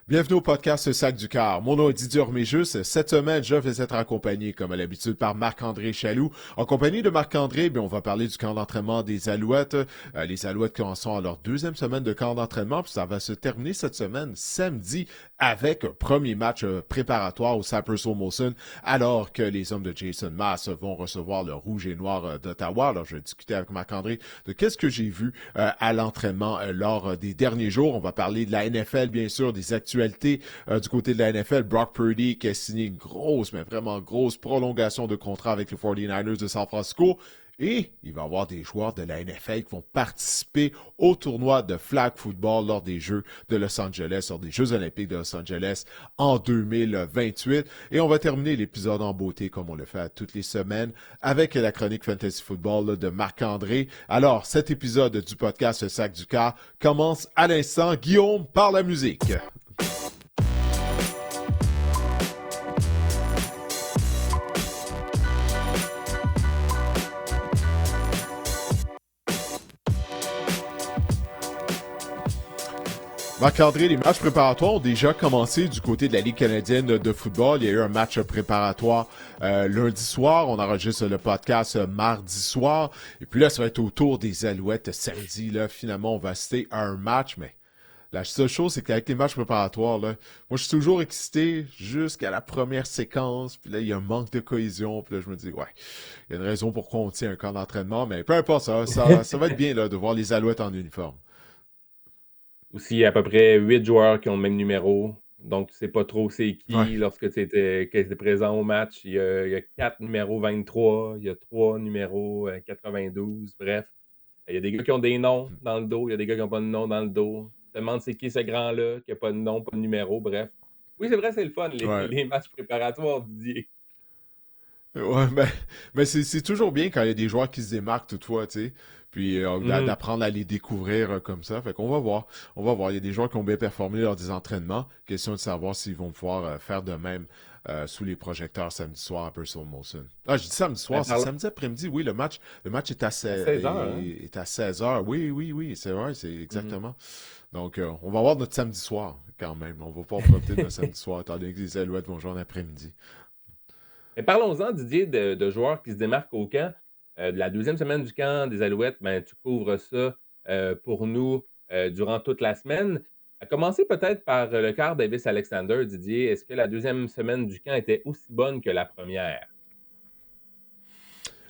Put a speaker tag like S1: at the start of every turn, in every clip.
S1: Bienvenue au podcast Sac du Car. Mon nom est Didier Orméjus. Cette semaine, je vais être accompagné, comme à l'habitude, par Marc-André Chaloux. En compagnie de Marc-André, on va parler du camp d'entraînement des Alouettes. Les Alouettes qui en sont à leur deuxième semaine de camp d'entraînement, puis ça va se terminer cette semaine, samedi, avec un premier match préparatoire au Cypress Hall Molson, alors que les hommes de Jason Maas vont recevoir le rouge et noir d'Ottawa. Alors, je vais discuter avec Marc-André de qu'est-ce que j'ai vu à l'entraînement lors des derniers jours. On va parler de la NFL, bien sûr, des actualités du côté de la NFL. Brock Purdy qui a signé une grosse, mais vraiment grosse prolongation de contrat avec les 49ers de San Francisco. Et il va y avoir des joueurs de la NFL qui vont participer au tournoi de flag football lors des Jeux de Los Angeles, lors des Jeux olympiques de Los Angeles en 2028. Et on va terminer l'épisode en beauté, comme on le fait à toutes les semaines, avec la chronique Fantasy Football de Marc-André. Alors, cet épisode du podcast Sac du Car commence à l'instant. Guillaume, par la musique. Marc-André, les matchs préparatoires ont déjà commencé du côté de la Ligue canadienne de football. Il y a eu un match préparatoire lundi soir. On enregistre le podcast mardi soir. Et puis là, ça va être au tour des Alouettes samedi. Là, finalement, on va assister à un match, mais la seule chose, c'est qu'avec les matchs préparatoires, là, moi, je suis toujours excité jusqu'à la première séquence. Puis là, il y a un manque de cohésion. Puis là, je me dis, ouais, il y a une raison pourquoi on tient un camp d'entraînement. Mais peu importe ça va être bien là, de voir les Alouettes en uniforme.
S2: Aussi, à peu près 8 joueurs qui ont le même numéro. Donc, tu sais pas trop c'est qui
S1: Ouais.
S2: lorsque tu étais présent au match. Il y a 4 numéros 23, il y a 3 numéros 92. Bref, il y a des gars qui ont des noms dans le dos, il y a des gars qui n'ont pas de nom dans le dos. Tu te demandes c'est qui ce grand-là qui n'a pas de nom, pas de numéro. Bref. Oui, c'est vrai, c'est le fun, les,
S1: Ouais.
S2: les matchs préparatoires, Didier.
S1: Ouais, mais c'est toujours bien quand il y a des joueurs qui se démarquent toutefois, tu sais. Puis
S2: Mhm.
S1: d'apprendre à les découvrir comme ça. Fait qu'on va voir. On va voir. Il y a des joueurs qui ont bien performé lors des entraînements. Question de savoir s'ils vont pouvoir faire de même sous les projecteurs samedi soir à Purcell Molson. Ah, je dis samedi
S2: Ben,
S1: soir, c'est samedi après-midi. Oui, le match est
S2: à 16 heures, hein?
S1: est à 16 heures. Oui, oui, oui, c'est vrai, c'est
S2: Mhm.
S1: exactement. Donc, on va avoir notre samedi soir quand même. On va pouvoir profiter de notre samedi soir, étant donné que les Alouettes vont jouer en après-midi.
S2: Mais parlons-en, Didier, de joueurs qui se démarquent au camp. De la deuxième semaine du camp des Alouettes, ben, tu couvres ça pour nous durant toute la semaine. À commencer peut-être par le quart Davis Alexander, Didier. Est-ce que la deuxième semaine du camp était aussi bonne que la première?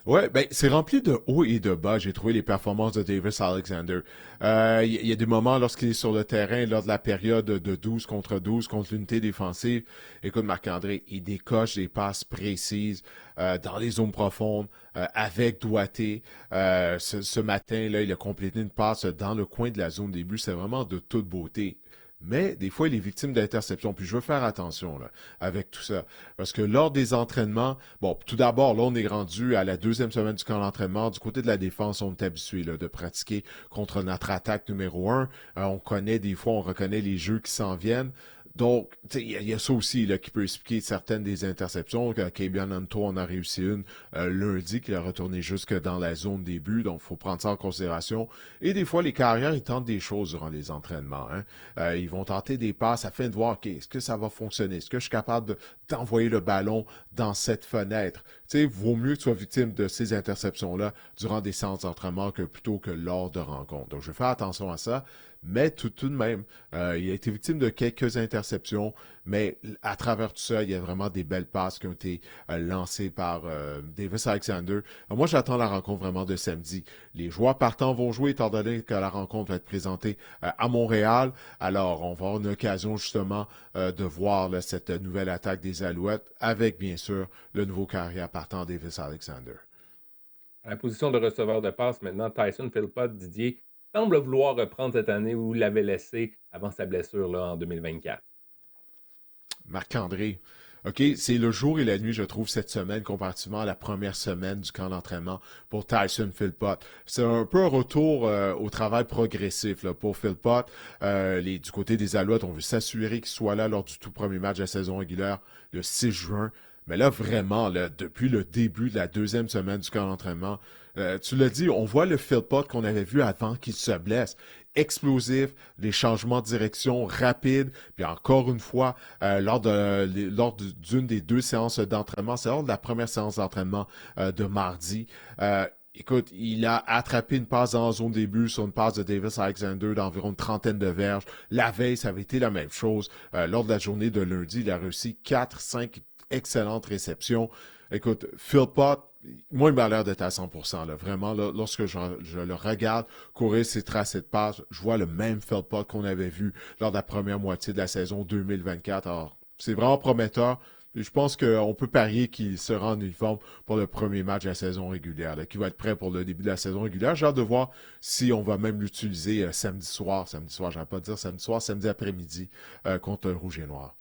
S1: Ouais, ben c'est rempli de hauts et de bas. J'ai trouvé les performances de Davis Alexander. Il y a des moments lorsqu'il est sur le terrain, lors de la période de 12 contre 12 contre l'unité défensive. Écoute, Marc-André, il décoche des passes précises dans les zones profondes avec doigté. Ce matin-là, il a complété une passe dans le coin de la zone début. C'est vraiment de toute beauté. Mais des fois, il est victime d'interceptions. Puis je veux faire attention là, avec tout ça. Parce que lors des entraînements, bon, tout d'abord, là, on est rendu à la deuxième semaine du camp d'entraînement. Du côté de la défense, on est habitué là, de pratiquer contre notre attaque numéro un. On connaît des fois, on reconnaît les jeux qui s'en viennent. Donc, il y a ça aussi là, qui peut expliquer certaines des interceptions. Kabian Anto en a réussi une lundi, qui a retourné jusque dans la zone début. Donc, il faut prendre ça en considération. Et des fois, les carrières, ils tentent des choses durant les entraînements. Hein. Ils vont tenter des passes afin de voir, OK, est-ce que ça va fonctionner? Est-ce que je suis capable d'envoyer le ballon dans cette fenêtre? Tu sais, vaut mieux que tu sois victime de ces interceptions-là durant des séances d'entraînement que plutôt que lors de rencontres. Donc, je vais faire attention à ça. Mais tout de même, il a été victime de quelques interceptions, mais à travers tout ça, il y a vraiment des belles passes qui ont été lancées par Davis Alexander. Moi, j'attends la rencontre vraiment de samedi. Les joueurs partants vont jouer, étant donné que la rencontre va être présentée à Montréal. Alors, on va avoir une occasion justement de voir là, cette nouvelle attaque des Alouettes avec, bien sûr, le nouveau carrière partant Davis Alexander.
S2: À la position de receveur de passe, maintenant, Tyson Philpott, Didier, semble vouloir reprendre cette année où il l'avait laissé avant sa blessure là, en 2024.
S1: Marc-André. OK, c'est le jour et la nuit, je trouve, cette semaine, comparativement à la première semaine du camp d'entraînement pour Tyson Philpott. C'est un peu un retour au travail progressif là, pour Philpott. Du côté des Alouettes, on veut s'assurer qu'il soit là lors du tout premier match de la saison régulière, le 6 juin. Mais là, vraiment, là, depuis le début de la deuxième semaine du camp d'entraînement, tu l'as dit, on voit le Philpott qu'on avait vu avant qu'il se blesse. explosif, les changements de direction rapides, puis encore une fois, lors d'une des deux séances d'entraînement, c'est lors de la première séance d'entraînement de mardi, écoute, il a attrapé une passe dans la zone début sur une passe de Davis Alexander d'environ une trentaine de verges. La veille, ça avait été la même chose. Lors de la journée de lundi, il a réussi 4-5 excellentes réceptions. Écoute, Philpott, moi, il m'a l'air d'être à 100%. Là. Vraiment, là, lorsque je le regarde courir ses tracés de passe, je vois le même Philpott qu'on avait vu lors de la première moitié de la saison 2024. Alors, c'est vraiment prometteur. Je pense qu'on peut parier qu'il sera en uniforme pour le premier match de la saison régulière, là, qui va être prêt pour le début de la saison régulière. J'ai hâte de voir si on va même l'utiliser samedi soir, j'allais pas dire samedi soir, samedi après-midi contre Rouge et Noir.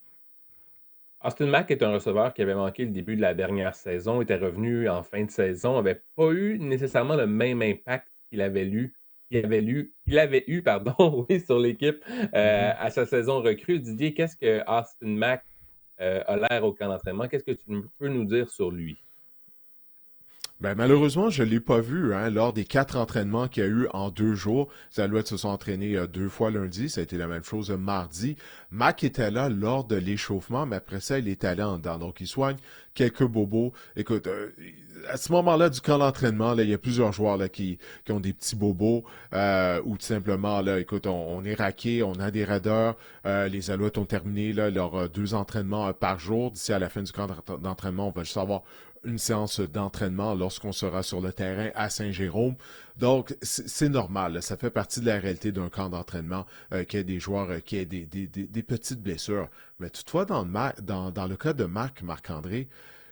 S2: Austin Mack est un receveur qui avait manqué le début de la dernière saison, était revenu en fin de saison, n'avait pas eu nécessairement le même impact qu'il avait eu pardon, oui, sur l'équipe à sa saison recrue. Didier, qu'est-ce que Austin Mack a l'air au camp d'entraînement? Qu'est-ce que tu peux nous dire sur lui?
S1: Ben, malheureusement, je ne l'ai pas vu lors des 4 entraînements qu'il y a eu en 2 jours. Les Alouettes se sont entraînés 2 fois lundi. Ça a été la même chose mardi. Mac était là lors de l'échauffement, mais après ça, il est allé en dedans. Donc, il soigne quelques bobos. Écoute, à ce moment-là du camp d'entraînement, là, il y a plusieurs joueurs là, qui ont des petits bobos ou tout simplement, là, écoute, on est raqué, on a des raideurs. Les Alouettes ont terminé là, leurs 2 entraînements par jour. D'ici à la fin du camp d'entraînement, on va juste avoir une séance d'entraînement lorsqu'on sera sur le terrain à Saint-Jérôme. Donc, c'est normal. Là. Ça fait partie de la réalité d'un camp d'entraînement qu'il y ait des joueurs qui aient des petites blessures. Mais toutefois, dans le cas de Marc-André,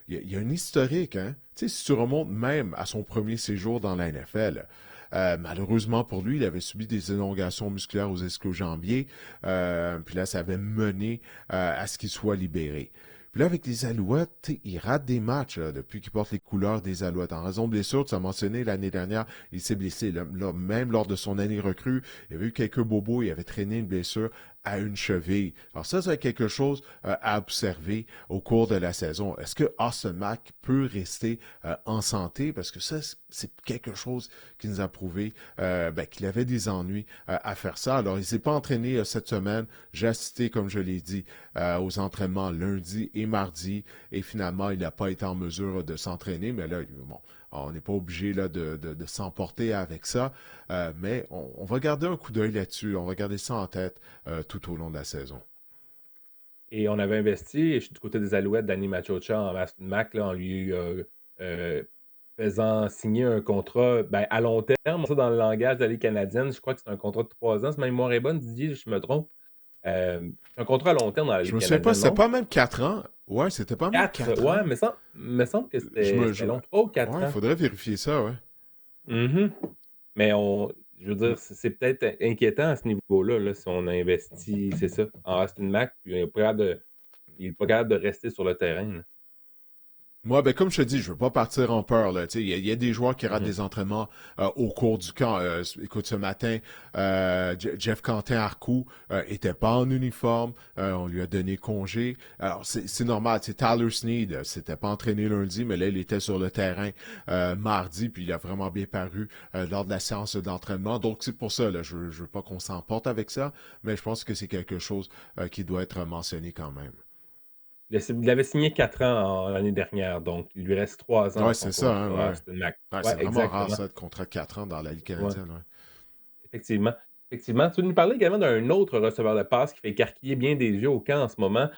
S1: il y a un historique. Hein? Tu sais, si tu remontes même à son premier séjour dans la NFL, malheureusement pour lui, il avait subi des élongations musculaires aux ischio-jambiers. Puis là, ça avait mené à ce qu'il soit libéré. Puis là, avec les Alouettes, il rate des matchs là, depuis qu'il porte les couleurs des Alouettes. En raison de blessures, tu as mentionné l'année dernière, il s'est blessé. Là, même lors de son année recrue, il y avait eu quelques bobos, il avait traîné une blessure à une cheville. Alors ça, c'est quelque chose à observer au cours de la saison. Est-ce que Austin Mack peut rester en santé? Parce que ça, c'est quelque chose qui nous a prouvé qu'il avait des ennuis à faire ça. Alors, il ne s'est pas entraîné cette semaine. J'ai assisté, comme je l'ai dit, aux entraînements lundi et mardi. Et finalement, il n'a pas été en mesure de s'entraîner. Mais là, bon, on n'est pas obligé là, de s'emporter avec ça, mais on va garder un coup d'œil là-dessus. On va garder ça en tête tout au long de la saison.
S2: Et on avait investi, je suis du côté des Alouettes, Danny Machocha en Austin Mack, là, en lui faisant signer un contrat à long terme. Ça, dans le langage de la Ligue canadienne, je crois que c'est un contrat de 3 ans. Si ma mémoire est bonne, Didier, je me trompe. Un contrat à long terme dans la
S1: Je
S2: Ligue
S1: me souviens
S2: canadienne,
S1: pas, c'était
S2: non?
S1: pas même 4 ans. Ouais, c'était pas même 4
S2: Ouais,
S1: ans.
S2: me semble que c'était long. 3 ou 4
S1: Ouais, il
S2: ans.
S1: faudrait vérifier ça, ouais.
S2: Mhm. Mais je veux dire, c'est peut-être inquiétant à ce niveau-là, là, si on a investi, c'est ça, en Austin Mack, puis il n'est pas capable de rester sur le terrain, là.
S1: Moi, ben, comme je te dis, je veux pas partir en peur, là. Tu sais, il y a des joueurs qui ratent
S2: Mhm.
S1: des entraînements au cours du camp. Écoute, ce matin, Jeff Quentin-Arcou était pas en uniforme. On lui a donné congé. Alors, c'est normal. Tu sais, Tyler Snead s'était pas entraîné lundi, mais là, il était sur le terrain mardi, puis il a vraiment bien paru lors de la séance d'entraînement. Donc, c'est pour ça, là, je veux pas qu'on s'emporte avec ça, mais je pense que c'est quelque chose qui doit être mentionné quand même.
S2: Il avait signé 4 ans l'année dernière, donc il lui reste 3 ans à
S1: Ouais,
S2: son
S1: c'est ça, hein,
S2: contrat,
S1: ouais.
S2: Austin Mack.
S1: Ouais,
S2: Ouais,
S1: c'est vraiment rare,
S2: exactement.
S1: ça, de contrat de 4 ans dans la Ligue
S2: Ouais,
S1: canadienne, ouais.
S2: effectivement. Effectivement. Tu veux nous parler également d'un autre receveur de passe qui fait écarquiller bien des yeux au camp en ce moment,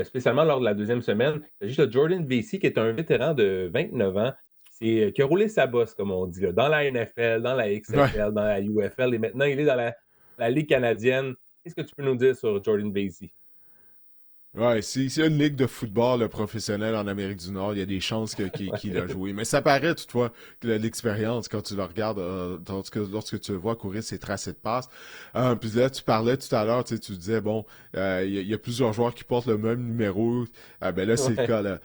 S2: spécialement lors de la deuxième semaine. Il s'agit de Jordan Vesey, qui est un vétéran de 29 ans, qui a roulé sa bosse, comme on dit, là, dans la NFL, dans la
S1: Ouais.
S2: XFL, dans la UFL, et maintenant il est dans la Ligue canadienne. Qu'est-ce que tu peux nous dire sur Jordan Vesey?
S1: Ouais, s'il y a une ligue de football professionnel en Amérique du Nord, il y a des chances qu'il a joué. Mais ça paraît toutefois que l'expérience, quand tu le regardes, lorsque tu le vois courir ses tracés de passe. Puis là, tu parlais tout à l'heure, tu disais, bon, il y a plusieurs joueurs qui portent le même numéro. Ben là, c'est le
S2: Ouais.
S1: cas, là.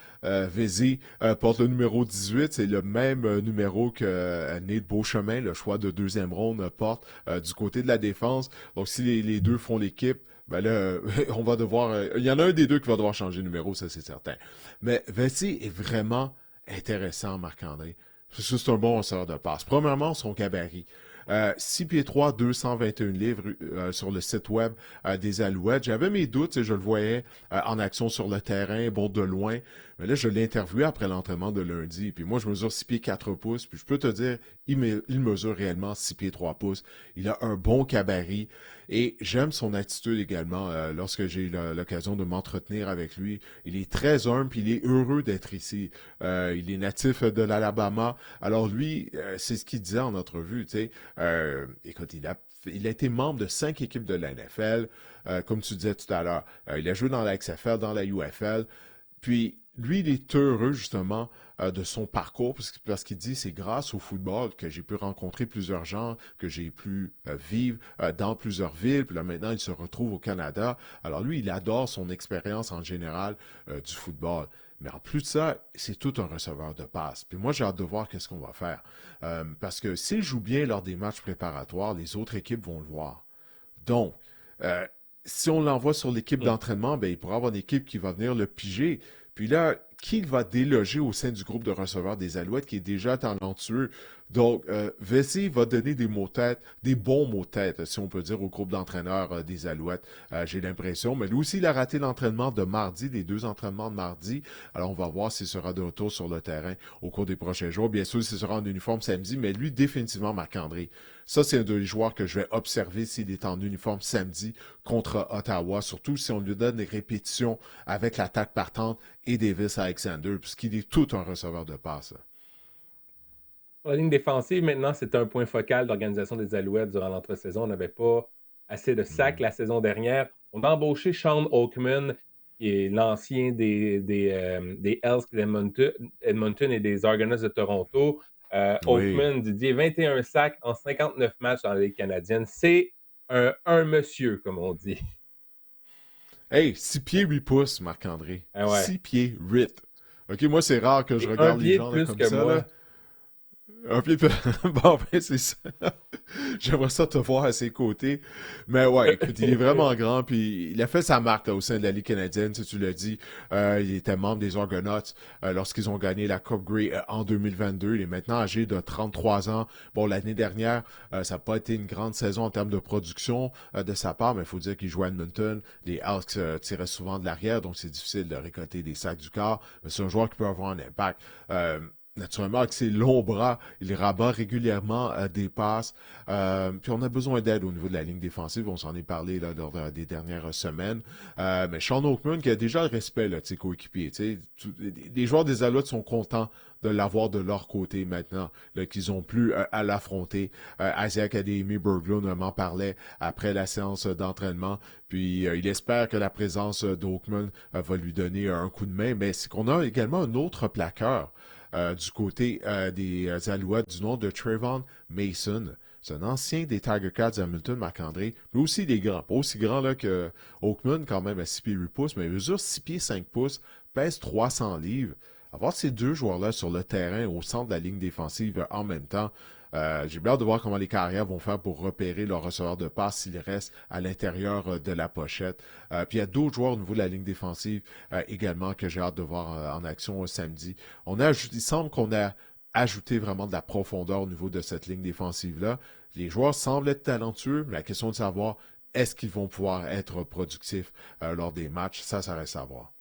S1: Vézy porte le numéro 18, c'est le même numéro que Nate Beauchemin, le choix de deuxième ronde, porte du côté de la défense. Donc, si les deux font l'équipe, ben là, on va devoir. Il y en a un des deux qui va devoir changer de numéro, ça c'est certain. Mais Vesey est vraiment intéressant, Marc-André. C'est un bon receveur de passe. Premièrement, son gabarit. 6 pieds 3, 221 livres sur le site web des Alouettes. J'avais mes doutes, je le voyais en action sur le terrain, bon, de loin. Mais là, je l'ai interviewé après l'entraînement de lundi. Puis moi, je mesure 6 pieds 4 pouces. Puis je peux te dire, il mesure réellement 6 pieds 3 pouces. Il a un bon gabarit. Et j'aime son attitude également lorsque j'ai eu l'occasion de m'entretenir avec lui. Il est très humble, puis il est heureux d'être ici. Il est natif de l'Alabama. Alors lui, c'est ce qu'il disait en entrevue. Tu sais, écoute, il a été membre de 5 équipes de la NFL, comme tu disais tout à l'heure. Il a joué dans la XFL, dans la UFL. Puis, lui, il est heureux, justement, de son parcours, parce qu'il dit c'est grâce au football que j'ai pu rencontrer plusieurs gens, que j'ai pu vivre dans plusieurs villes. Puis là, maintenant, il se retrouve au Canada. Alors, lui, il adore son expérience en général du football. Mais en plus de ça, c'est tout un receveur de passe. Puis moi, j'ai hâte de voir qu'est-ce qu'on va faire. Parce que s'il joue bien lors des matchs préparatoires, les autres équipes vont le voir. Donc, si on l'envoie sur l'équipe d'entraînement, ben, il pourra avoir une équipe qui va venir le piger. Puis là, qui il va déloger au sein du groupe de receveurs des Alouettes qui est déjà talentueux? Donc, Vesey va donner des mots-têtes, des bons mots-têtes, si on peut dire, au groupe d'entraîneurs des Alouettes. J'ai l'impression. Mais lui aussi, il a raté l'entraînement de mardi, les 2 entraînements de mardi. Alors, on va voir s'il sera de retour sur le terrain au cours des prochains jours. Bien sûr, s'il sera en uniforme samedi, mais lui, définitivement, Marc-André. Ça, c'est un des joueurs que je vais observer s'il est en uniforme samedi contre Ottawa, surtout si on lui donne des répétitions avec l'attaque partante et Davis Alexander, puisqu'il est tout un receveur de passe.
S2: Pour la ligne défensive, maintenant, c'est un point focal d'organisation des Alouettes durant l'entre-saison. On n'avait pas assez de sacs la saison dernière. On a embauché Sean Oakman, qui est l'ancien des Elks d'Edmonton et des Argonauts de Toronto.
S1: Oui.
S2: Oakman, Didier, 21 sacs en 59 matchs dans la Ligue canadienne. C'est un monsieur, comme on dit.
S1: Hey, 6 pieds 8 pouces, Marc-André.
S2: Ah ouais.
S1: 6 pieds 8. OK, moi, c'est rare que je regarde les gens là, comme
S2: que
S1: ça.
S2: moi.
S1: Là. Un pied plus... Bon, ben, c'est ça. J'aimerais ça te voir à ses côtés. Mais ouais, écoute, il est vraiment grand, puis il a fait sa marque là, au sein de la Ligue canadienne, si tu l'as dit. Il était membre des Argonauts lorsqu'ils ont gagné la Coupe Grey en 2022. Il est maintenant âgé de 33 ans. Bon, l'année dernière, ça n'a pas été une grande saison en termes de production de sa part, mais il faut dire qu'il jouait à Edmonton. Les Elks tiraient souvent de l'arrière, donc c'est difficile de récolter des sacs du corps. Mais c'est un joueur qui peut avoir un impact. Naturellement, avec ses longs bras, il rabat régulièrement des passes. Puis on a besoin d'aide au niveau de la ligne défensive. On s'en est parlé là, lors des dernières semaines. Mais Sean Oakman, qui a déjà le respect là, de ses coéquipiers. Les joueurs des Alouettes sont contents de l'avoir de leur côté maintenant, là, qu'ils ont plus à l'affronter. Isaac Adeyemi-Berglund m'en parlait après la séance d'entraînement. Puis il espère que la présence d'Oakman va lui donner un coup de main. Mais c'est qu'on a également un autre plaqueur. Du côté des Alouettes du nom de Trayvon Mason. C'est un ancien des Tiger Cats d'Hamilton, Marc-André, mais aussi des grands. Pas aussi grand là, que Oakman, quand même, à 6 pieds 8 pouces, mais il mesure 6 pieds 5 pouces, pèse 300 livres. Avoir ces deux joueurs-là sur le terrain, au centre de la ligne défensive en même temps, j'ai bien hâte de voir comment les carrières vont faire pour repérer leur receveur de passe s'il reste à l'intérieur de la pochette. Puis il y a d'autres joueurs au niveau de la ligne défensive également que j'ai hâte de voir en action samedi. Il semble qu'on a ajouté vraiment de la profondeur au niveau de cette ligne défensive-là. Les joueurs semblent être talentueux, mais la question de savoir est-ce qu'ils vont pouvoir être productifs lors des matchs, ça reste à voir.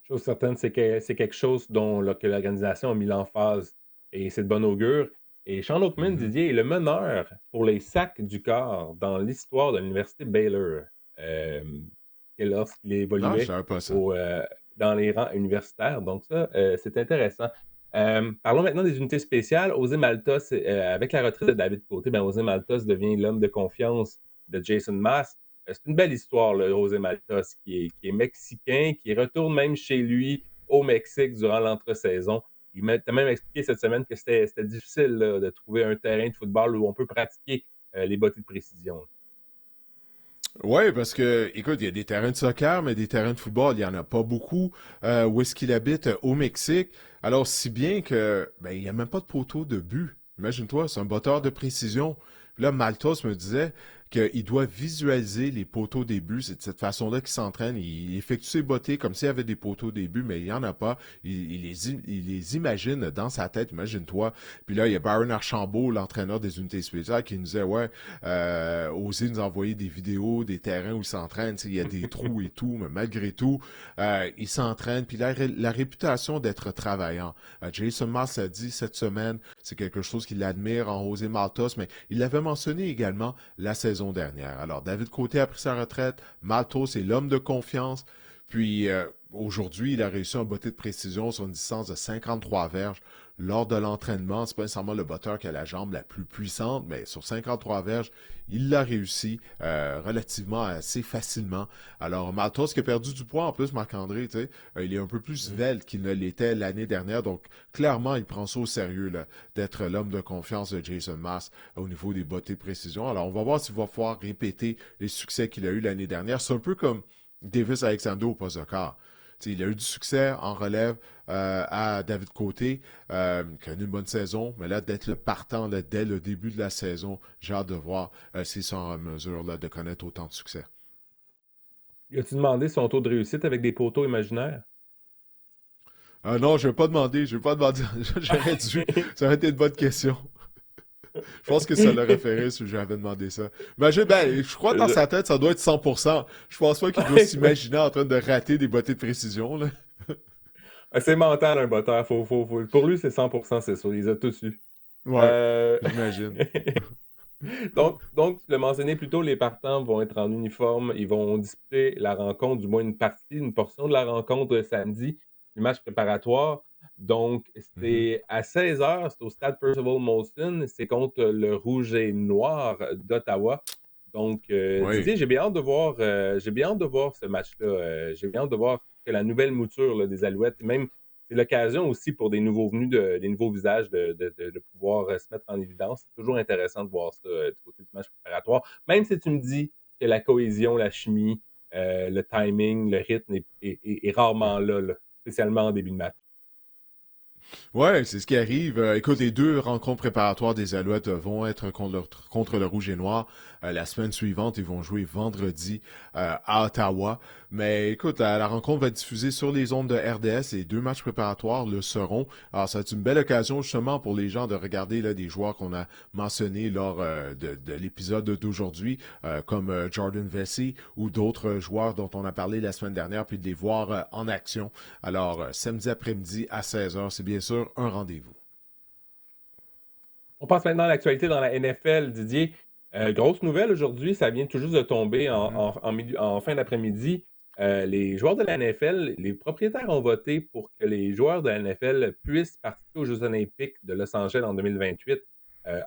S2: Chose certaine, c'est quelque chose que l'organisation a mis l'emphase et c'est de bon augure. Et Sean Oakman, Didier, est le meneur pour les sacs du corps dans l'histoire de l'université Baylor. Lorsqu'il évoluait dans les rangs universitaires. Donc ça, c'est intéressant. Parlons maintenant des unités spéciales. José Maltos, avec la retraite de David Côté, José Maltos devient l'homme de confiance de Jason Maas. C'est une belle histoire, le José Maltos, qui est mexicain, qui retourne même chez lui au Mexique durant l'entre-saison. Il m'a même expliqué cette semaine que c'était difficile là, de trouver un terrain de football où on peut pratiquer les bottes de précision.
S1: Oui, parce que, écoute, il y a des terrains de soccer, mais des terrains de football, il n'y en a pas beaucoup. Où est-ce qu'il habite? Au Mexique. Alors, si bien que, il n'y a même pas de poteau de but. Imagine-toi, c'est un botteur de précision. Puis là, Maltos me disait qu'il doit visualiser les poteaux des buts. C'est de cette façon-là qu'il s'entraîne. Il effectue ses bottées comme s'il y avait des poteaux des buts, mais il n'y en a pas. Il les imagine dans sa tête, imagine-toi. Puis là, il y a Byron Archambault, l'entraîneur des unités spéciales, qui nous disait, ouais, osez nous envoyer des vidéos des terrains où il s'entraîne. Il y a des trous et tout, mais malgré tout, il s'entraîne. Puis la réputation d'être travaillant. Jason Maas a dit cette semaine, c'est quelque chose qu'il admire en José Maltos, mais il l'avait mentionné également la saison dernière. Alors, David Côté a pris sa retraite. Maltos est l'homme de confiance. Puis, aujourd'hui, il a réussi un botté de précision sur une distance de 53 verges lors de l'entraînement. C'est pas nécessairement le botteur qui a la jambe la plus puissante, mais sur 53 verges, il l'a réussi relativement assez facilement. Alors, Maltos qui a perdu du poids en plus, Marc-André, tu sais, il est un peu plus svelte qu'il ne l'était l'année dernière. Donc, clairement, il prend ça au sérieux là, d'être l'homme de confiance de Jason Maas au niveau des bottées de précision. Alors, on va voir s'il va pouvoir répéter les succès qu'il a eu l'année dernière. C'est un peu comme Davis Alexander au poste de quart. Il a eu du succès en relève à David Côté, qui a eu une bonne saison, mais là, d'être le partant là, dès le début de la saison, j'ai hâte de voir s'ils sont en mesure là, de connaître autant de succès.
S2: As-tu demandé son taux de réussite avec des poteaux imaginaires?
S1: Non, je vais pas demander. J'aurais dû. Ça aurait été une bonne question. Je pense que ça l'aurait fait rire si j'avais demandé ça. Imagine, je crois que dans sa tête, ça doit être 100%. Je pense pas qu'il doit s'imaginer en train de rater des bottées de précision, là.
S2: C'est mental, un botteur. Pour lui, c'est 100%, c'est sûr. Il a tous eu.
S1: Ouais, j'imagine.
S2: Donc, tu l'as mentionné plus tôt, les partants vont être en uniforme. Ils vont disputer la rencontre, du moins une portion de la rencontre samedi, le match préparatoire. Donc, c'est à 16h, c'est au stade Percival Molson. C'est contre le Rouge et Noir d'Ottawa. Donc,
S1: Oui.
S2: Didier, j'ai bien hâte de voir ce match-là. J'ai bien hâte de voir que la nouvelle mouture là, des Alouettes, et même c'est l'occasion aussi pour des nouveaux venus, des nouveaux visages de pouvoir se mettre en évidence. C'est toujours intéressant de voir ça du côté du match préparatoire. Même si tu me dis que la cohésion, la chimie, le timing, le rythme est rarement là, spécialement en début de match.
S1: Ouais, c'est ce qui arrive. Écoute, les deux rencontres préparatoires des Alouettes vont être contre le Rouge et Noir. La semaine suivante, ils vont jouer vendredi à Ottawa. Mais écoute, la rencontre va être diffusée sur les ondes de RDS. Les deux matchs préparatoires le seront. Alors, ça va être une belle occasion justement pour les gens de regarder là, des joueurs qu'on a mentionnés lors de l'épisode d'aujourd'hui, comme Jordan Vesey ou d'autres joueurs dont on a parlé la semaine dernière, puis de les voir en action. Alors, samedi après-midi à 16h, c'est bien sûr un rendez-vous.
S2: On passe maintenant à l'actualité dans la NFL, Didier. Grosse nouvelle aujourd'hui, ça vient tout juste de tomber en fin d'après-midi. Les joueurs de la NFL, les propriétaires ont voté pour que les joueurs de la NFL puissent participer aux Jeux olympiques de Los Angeles en 2028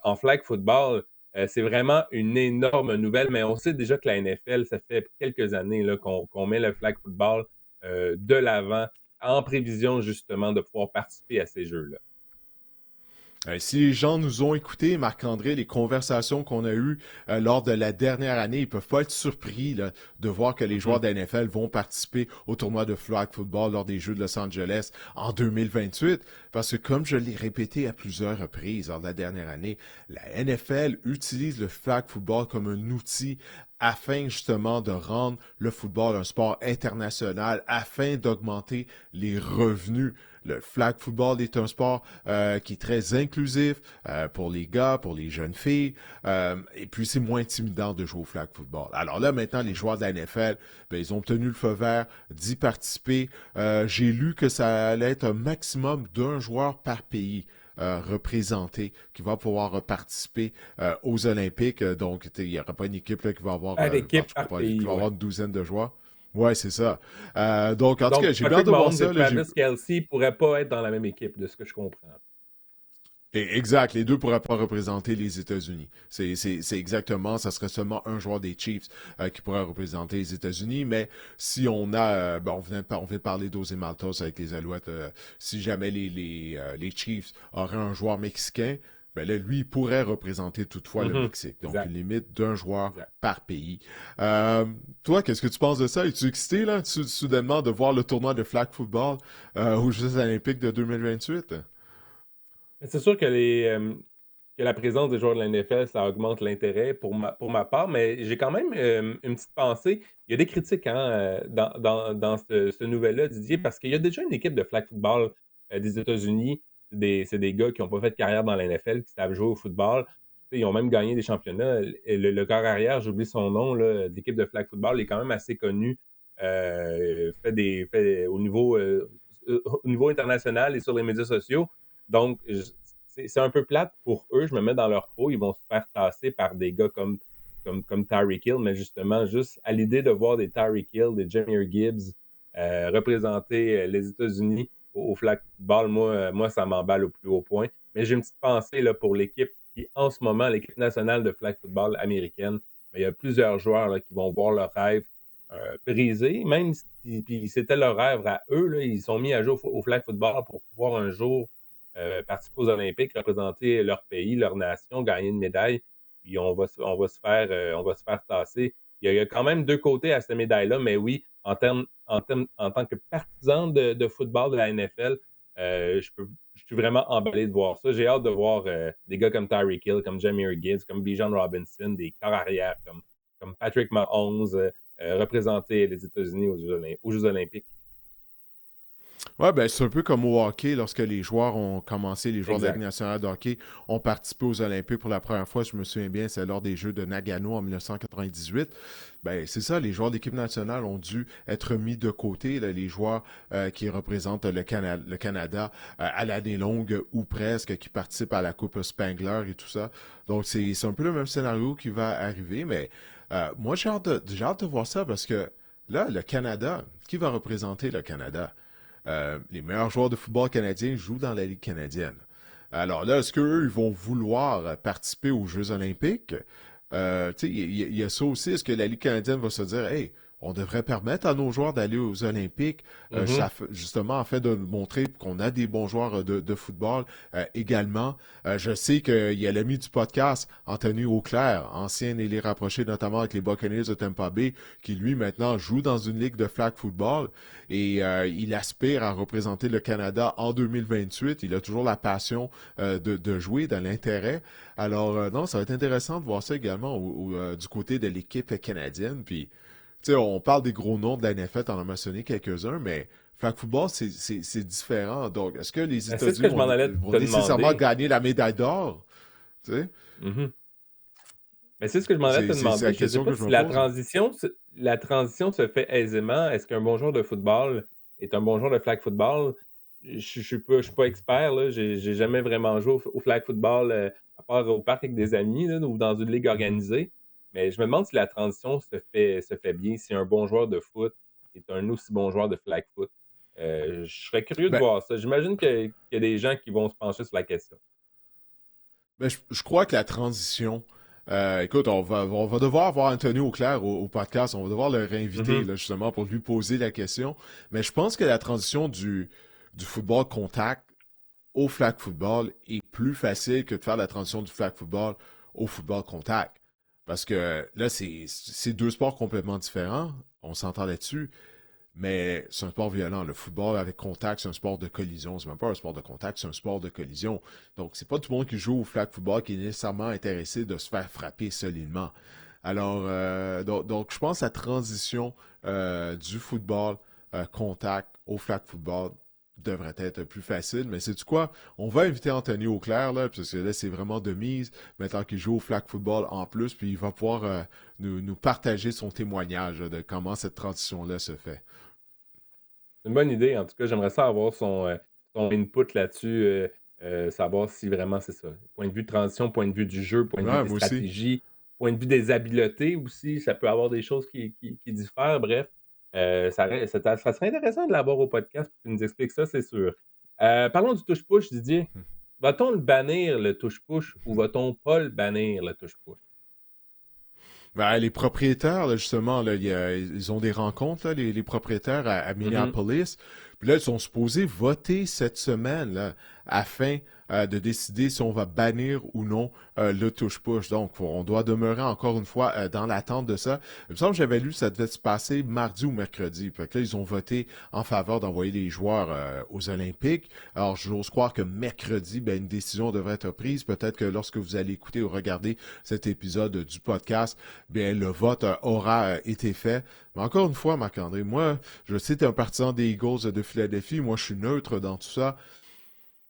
S2: en flag football. C'est vraiment une énorme nouvelle, mais on sait déjà que la NFL, ça fait quelques années là, qu'on met le flag football de l'avant en prévision justement de pouvoir participer à ces jeux-là.
S1: Si les gens nous ont écoutés, Marc-André, les conversations qu'on a eues lors de la dernière année, ils peuvent pas être surpris là, de voir que les joueurs de la NFL vont participer au tournoi de flag football lors des Jeux de Los Angeles en 2028. Parce que comme je l'ai répété à plusieurs reprises lors de la dernière année, la NFL utilise le flag football comme un outil afin justement de rendre le football un sport international, afin d'augmenter les revenus. Le flag football est un sport qui est très inclusif pour les gars, pour les jeunes filles, et puis c'est moins intimidant de jouer au flag football. Alors là, maintenant, les joueurs de la NFL, ben, ils ont obtenu le feu vert d'y participer. J'ai lu que ça allait être un maximum d'un joueur par pays représenté qui va pouvoir participer aux Olympiques. Donc, il n'y aura pas une équipe là, qui va avoir, qui va avoir une douzaine de joueurs. Ouais, c'est ça. Donc, en tout cas, j'ai bien hâte de voir ça.
S2: Travis Kelce pourrait pas être dans la même équipe, de ce que je comprends.
S1: Exact, les deux ne pourraient pas représenter les États-Unis. C'est exactement, ça serait seulement un joueur des Chiefs qui pourrait représenter les États-Unis, mais si on a, on vient de parler d'José Maltos avec les Alouettes, si jamais les Chiefs auraient un joueur mexicain, ben là, lui, il pourrait représenter toutefois le Mexique. Donc, une limite d'un joueur par pays. Toi, qu'est-ce que tu penses de ça? Es-tu excité, là, soudainement, de voir le tournoi de flag football aux Jeux olympiques de 2028?
S2: C'est sûr que que la présence des joueurs de la NFL, ça augmente l'intérêt pour ma part, mais j'ai quand même une petite pensée. Il y a des critiques hein, dans ce nouvelle-là, Didier, parce qu'il y a déjà une équipe de flag football des États-Unis. C'est des gars qui n'ont pas fait de carrière dans la NFL, qui savent jouer au football. Ils ont même gagné des championnats. Le corps arrière, j'oublie son nom, là, de l'équipe de flag football, est quand même assez connu. Fait au niveau international et sur les médias sociaux. Donc, c'est un peu plate pour eux. Je me mets dans leur peau. Ils vont se faire tasser par des gars comme Tyreek Hill, mais justement, juste à l'idée de voir des Tyreek Hill, des Jahmyr Gibbs représenter les États-Unis au flag football, moi, ça m'emballe au plus haut point. Mais j'ai une petite pensée là, pour l'équipe qui, en ce moment, l'équipe nationale de flag football américaine, mais il y a plusieurs joueurs là, qui vont voir leur rêve brisé, même si c'était leur rêve à eux, là, ils sont mis à jouer au flag football pour pouvoir un jour participer aux Olympiques, représenter leur pays, leur nation, gagner une médaille, puis on va se faire tasser. Il y a quand même deux côtés à cette médaille-là, mais oui, en tant que partisan de football de la NFL, je suis vraiment emballé de voir ça. J'ai hâte de voir des gars comme Tyreek Hill, comme Jahmyr Gibbs, comme Bijan Robinson, des corps arrière comme Patrick Mahomes, représenter les États-Unis aux Jeux olympiques.
S1: Ouais, ben c'est un peu comme au hockey, lorsque les joueurs ont commencé, les joueurs de la Ligue
S2: Exact.
S1: nationale de hockey ont participé aux Olympiques pour la première fois, je me souviens bien, c'est lors des Jeux de Nagano en 1998. Ben c'est ça, les joueurs d'équipe nationale ont dû être mis de côté, là, les joueurs qui représentent le Canada à l'année longue ou presque, qui participent à la Coupe Spangler et tout ça. Donc c'est un peu le même scénario qui va arriver, mais moi j'ai hâte de voir ça parce que là, le Canada, qui va représenter le Canada? Les meilleurs joueurs de football canadien jouent dans la Ligue canadienne. Alors là, est-ce qu'eux, ils vont vouloir participer aux Jeux olympiques? Il y a ça aussi. Est-ce que la Ligue canadienne va se dire, hey, on devrait permettre à nos joueurs d'aller aux Olympiques,
S2: Mhm.
S1: justement, en fait, de montrer qu'on a des bons joueurs de football également. Je sais qu'il y a l'ami du podcast, Anthony Auclair, ancien ailier rapproché notamment avec les Buccaneers de Tampa Bay, qui lui maintenant joue dans une ligue de flag football et il aspire à représenter le Canada en 2028. Il a toujours la passion de jouer, de l'intérêt. Alors non, ça va être intéressant de voir ça également du côté de l'équipe canadienne. Puis tu sais, on parle des gros noms de la NFL, t'en as mentionné quelques-uns, mais flag football, c'est différent. Donc, est-ce que les
S2: Ben, c'est ce
S1: États-Unis
S2: que je m'en allais
S1: vont
S2: te
S1: nécessairement
S2: demander.
S1: gagner la médaille d'or? Tu sais,
S2: Mhm. Mais c'est ce que je m'en allais te
S1: c'est la
S2: demander. Je ne sais
S1: question
S2: pas
S1: que je
S2: si
S1: me pose.
S2: la transition se fait aisément. Est-ce qu'un bon joueur de football est un bon joueur de flag football? Je suis pas expert. Là. J'ai jamais vraiment joué au flag football, à part au parc avec des amis là, ou dans une ligue
S1: Mhm.
S2: organisée. Mais je me demande si la transition se fait bien, si un bon joueur de foot est un aussi bon joueur de flag foot. Je serais curieux de
S1: Ben,
S2: voir ça. J'imagine qu'il y a des gens qui vont se pencher sur la question.
S1: je crois que la transition. Écoute, on va devoir avoir Anthony Auclair au podcast. On va devoir le réinviter,
S2: Mhm.
S1: là, justement, pour lui poser la question. Mais je pense que la transition du football contact au flag football est plus facile que de faire la transition du flag football au football contact. Parce que là, c'est deux sports complètement différents. On s'entend là-dessus. Mais c'est un sport violent. Le football avec contact, c'est un sport de collision. C'est même pas un sport de contact, c'est un sport de collision. Donc, c'est pas tout le monde qui joue au flag football qui est nécessairement intéressé de se faire frapper solidement. Alors, donc, je pense que la transition du football contact au flag football devrait être plus facile. Mais c'est du quoi? On va inviter Anthony Auclair, là, parce que là, c'est vraiment de mise, maintenant qu'il joue au flag football en plus, puis il va pouvoir nous partager son témoignage de comment cette transition-là se fait.
S2: C'est une bonne idée. En tout cas, j'aimerais ça avoir son input là-dessus, savoir si vraiment c'est ça. Point de vue de transition, point de vue du jeu, point de vue
S1: Ouais,
S2: des
S1: moi aussi.
S2: stratégies, point de vue des habiletés aussi. Ça peut avoir des choses qui diffèrent. Bref, ça serait intéressant de l'avoir au podcast pour qu'il nous explique ça, c'est sûr. Parlons du touche-push, Didier. Va-t-on le bannir, le touche-push, ou va-t-on pas le bannir, le touche-push?
S1: Ben, les propriétaires, là, justement, là, ils ont des rencontres, là, les propriétaires à
S2: Mhm.
S1: Minneapolis. Puis là, ils sont supposés voter cette semaine là, afin de décider si on va bannir ou non le touche-push. Donc, on doit demeurer encore une fois dans l'attente de ça. Il me semble que j'avais lu que ça devait se passer mardi ou mercredi. Fait que là, ils ont voté en faveur d'envoyer les joueurs aux Olympiques. Alors, j'ose croire que mercredi, ben, une décision devrait être prise. Peut-être que lorsque vous allez écouter ou regarder cet épisode du podcast, bien, le vote aura été fait. Mais encore une fois, Marc-André, moi, je sais que tu es un partisan des Eagles de Philadelphie. Moi, je suis neutre dans tout ça.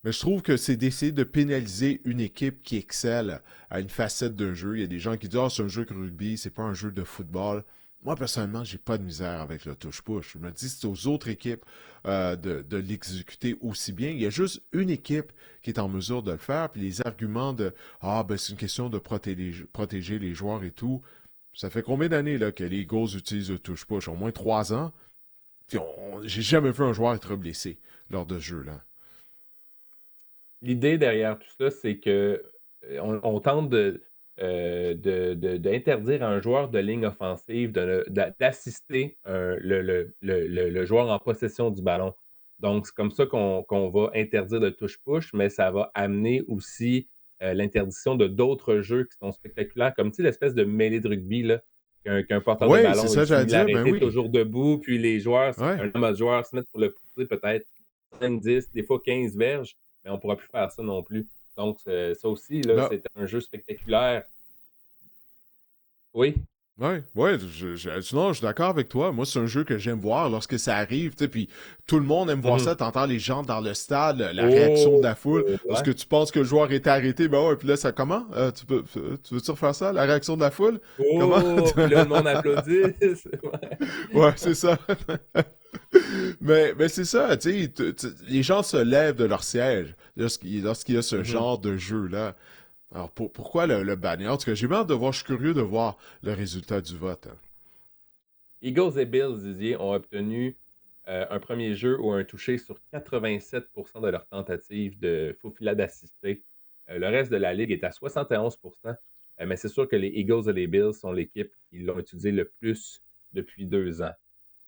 S1: Mais je trouve que c'est d'essayer de pénaliser une équipe qui excelle à une facette d'un jeu. Il y a des gens qui disent « Ah, c'est un jeu de rugby, c'est pas un jeu de football. » Moi, personnellement, j'ai pas de misère avec le touche-push. Je me dis c'est aux autres équipes de l'exécuter aussi bien. Il y a juste une équipe qui est en mesure de le faire. Puis les arguments de « Ah, ben c'est une question de protéger les joueurs et tout. » Ça fait combien d'années là, que les Eagles utilisent le touche-push? Au moins 3 ans. Puis j'ai jamais vu un joueur être blessé lors de ce jeu-là.
S2: L'idée derrière tout ça, c'est que on tente d'interdire à un joueur de ligne offensive d'assister le joueur en possession du ballon. Donc, c'est comme ça qu'on va interdire le touche-push, mais ça va amener aussi l'interdiction de d'autres jeux qui sont spectaculaires, comme tu sais, l'espèce de mêlée de rugby, là, qu'un porteur de
S1: Oui, c'est
S2: ballon
S1: ça, j'allais
S2: utilise
S1: dire. Ben
S2: l'arrêté
S1: oui.
S2: toujours debout, puis les joueurs,
S1: Ouais.
S2: un homme de joueur se met pour le pousser peut-être 5, 10, des fois 15 verges, mais on ne pourra plus faire ça non plus. Donc, ça aussi, là,
S1: Non.
S2: c'est un jeu spectaculaire. Oui.
S1: Ouais, ouais, non, je suis d'accord avec toi. Moi, c'est un jeu que j'aime voir lorsque ça arrive, tu sais, puis tout le monde aime voir
S2: Mhm.
S1: ça. T'entends les gens dans le stade, la réaction de
S2: Oh,
S1: la foule.
S2: ouais.
S1: Lorsque tu penses que le joueur est arrêté, ben ouais, puis là, ça comment? Tu veux-tu refaire ça, la réaction de la foule? Comment?
S2: Oh, puis là, le monde applaudit. Ouais.
S1: Ouais, c'est ça. Mais c'est ça, tu sais, les gens se lèvent de leur siège lorsqu'il y a ce
S2: Mhm.
S1: genre de jeu-là. Alors, pourquoi le bannir? En tout cas, j'ai hâte de voir, je suis curieux de voir le résultat du vote.
S2: Eagles et Bills, Didier, ont obtenu un premier jeu ou un touché sur 87% de leurs tentatives de faufilade assistée. Le reste de la ligue est à 71%, mais c'est sûr que les Eagles et les Bills sont l'équipe qui l'ont utilisé le plus depuis 2 ans.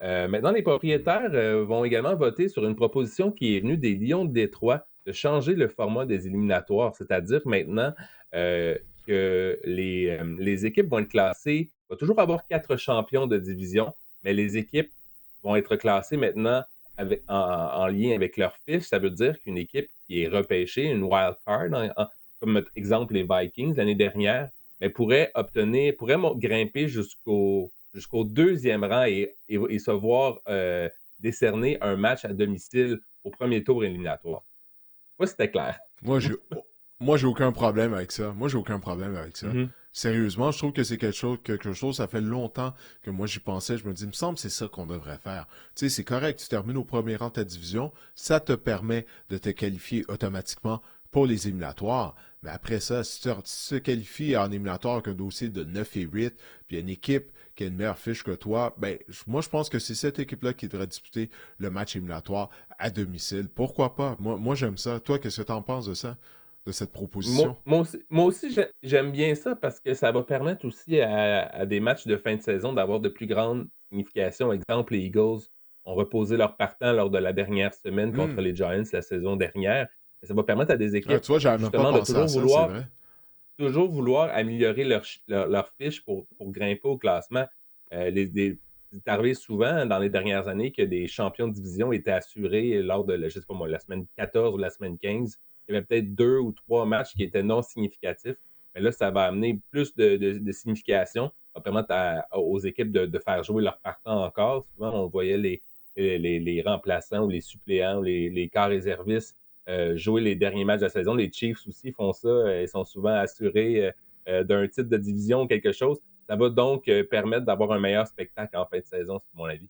S2: Maintenant, les propriétaires vont également voter sur une proposition qui est venue des Lions de Détroit de changer le format des éliminatoires, c'est-à-dire maintenant euh, que les équipes vont être classées, il va toujours avoir 4 champions de division, mais les équipes vont être classées maintenant en lien avec leur fiche. Ça veut dire qu'une équipe qui est repêchée, une wild card, comme exemple les Vikings l'année dernière, mais pourrait grimper jusqu'au deuxième rang et se voir décerner un match à domicile au premier tour éliminatoire. Moi, c'était clair.
S1: Moi, j'ai, moi, j'ai aucun problème avec ça. Moi, j'ai aucun problème avec ça.
S2: Mhm.
S1: Sérieusement, je trouve que c'est quelque chose, ça fait longtemps que moi j'y pensais. Je me dis, il me semble que c'est ça qu'on devrait faire. Tu sais, c'est correct, tu termines au premier rang de ta division, ça te permet de te qualifier automatiquement pour les éliminatoires. Mais après ça, si tu te qualifies en éliminatoire avec un dossier de 9 et 8, puis il y a une équipe qui a une meilleure fiche que toi, ben, moi je pense que c'est cette équipe-là qui devrait disputer le match éliminatoire à domicile. Pourquoi pas? Moi j'aime ça. Toi, qu'est-ce que tu en penses de ça, de cette proposition?
S2: Moi aussi, j'aime bien ça parce que ça va permettre aussi à des matchs de fin de saison d'avoir de plus grandes significations. Exemple, les Eagles ont reposé leur partant lors de la dernière semaine contre
S1: Hmm.
S2: les Giants la saison dernière. Et ça va permettre à des
S1: Ah,
S2: équipes
S1: tu vois, j'avais même pas
S2: justement de
S1: pensé à ça, c'est vrai.
S2: toujours vouloir améliorer leur fiche pour grimper au classement. C'est arrivé souvent dans les dernières années que des champions de division étaient assurés lors de, je sais pas moi, la semaine 14 ou la semaine 15. Il y avait peut-être 2 ou 3 matchs qui étaient non significatifs. Mais là, ça va amener plus de signification. Ça va permettre aux équipes de faire jouer leurs partants encore. Souvent, on voyait les remplaçants ou les suppléants ou les corps réservistes jouer les derniers matchs de la saison. Les Chiefs aussi font ça. Ils sont souvent assurés d'un titre de division ou quelque chose. Ça va donc permettre d'avoir un meilleur spectacle en fin de saison, c'est mon avis.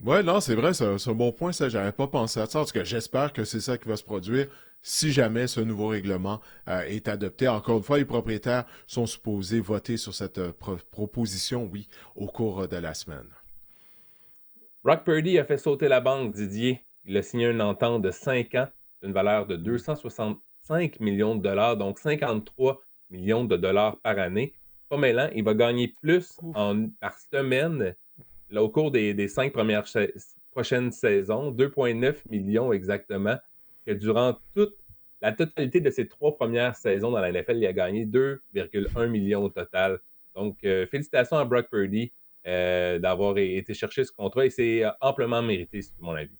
S1: Ouais, non, c'est vrai, c'est un bon point, ça, j'avais pas pensé à ça. En tout cas, j'espère que c'est ça qui va se produire si jamais ce nouveau règlement est adopté. Encore une fois, les propriétaires sont supposés voter sur cette proposition, oui, au cours de la semaine.
S2: Brock Purdy a fait sauter la banque, Didier. Il a signé une entente de 5 ans d'une valeur de 265 millions de dollars, donc 53 millions de dollars par année. Pas mêlant, il va gagner plus
S1: Ouf.
S2: par semaine au cours des 5 prochaines saisons, 2,9 millions exactement. que durant toute la totalité de ses 3 premières saisons dans la NFL, il a gagné 2,1 millions au total. Donc, félicitations à Brock Purdy d'avoir été chercher ce contrat et c'est amplement mérité, c'est mon avis.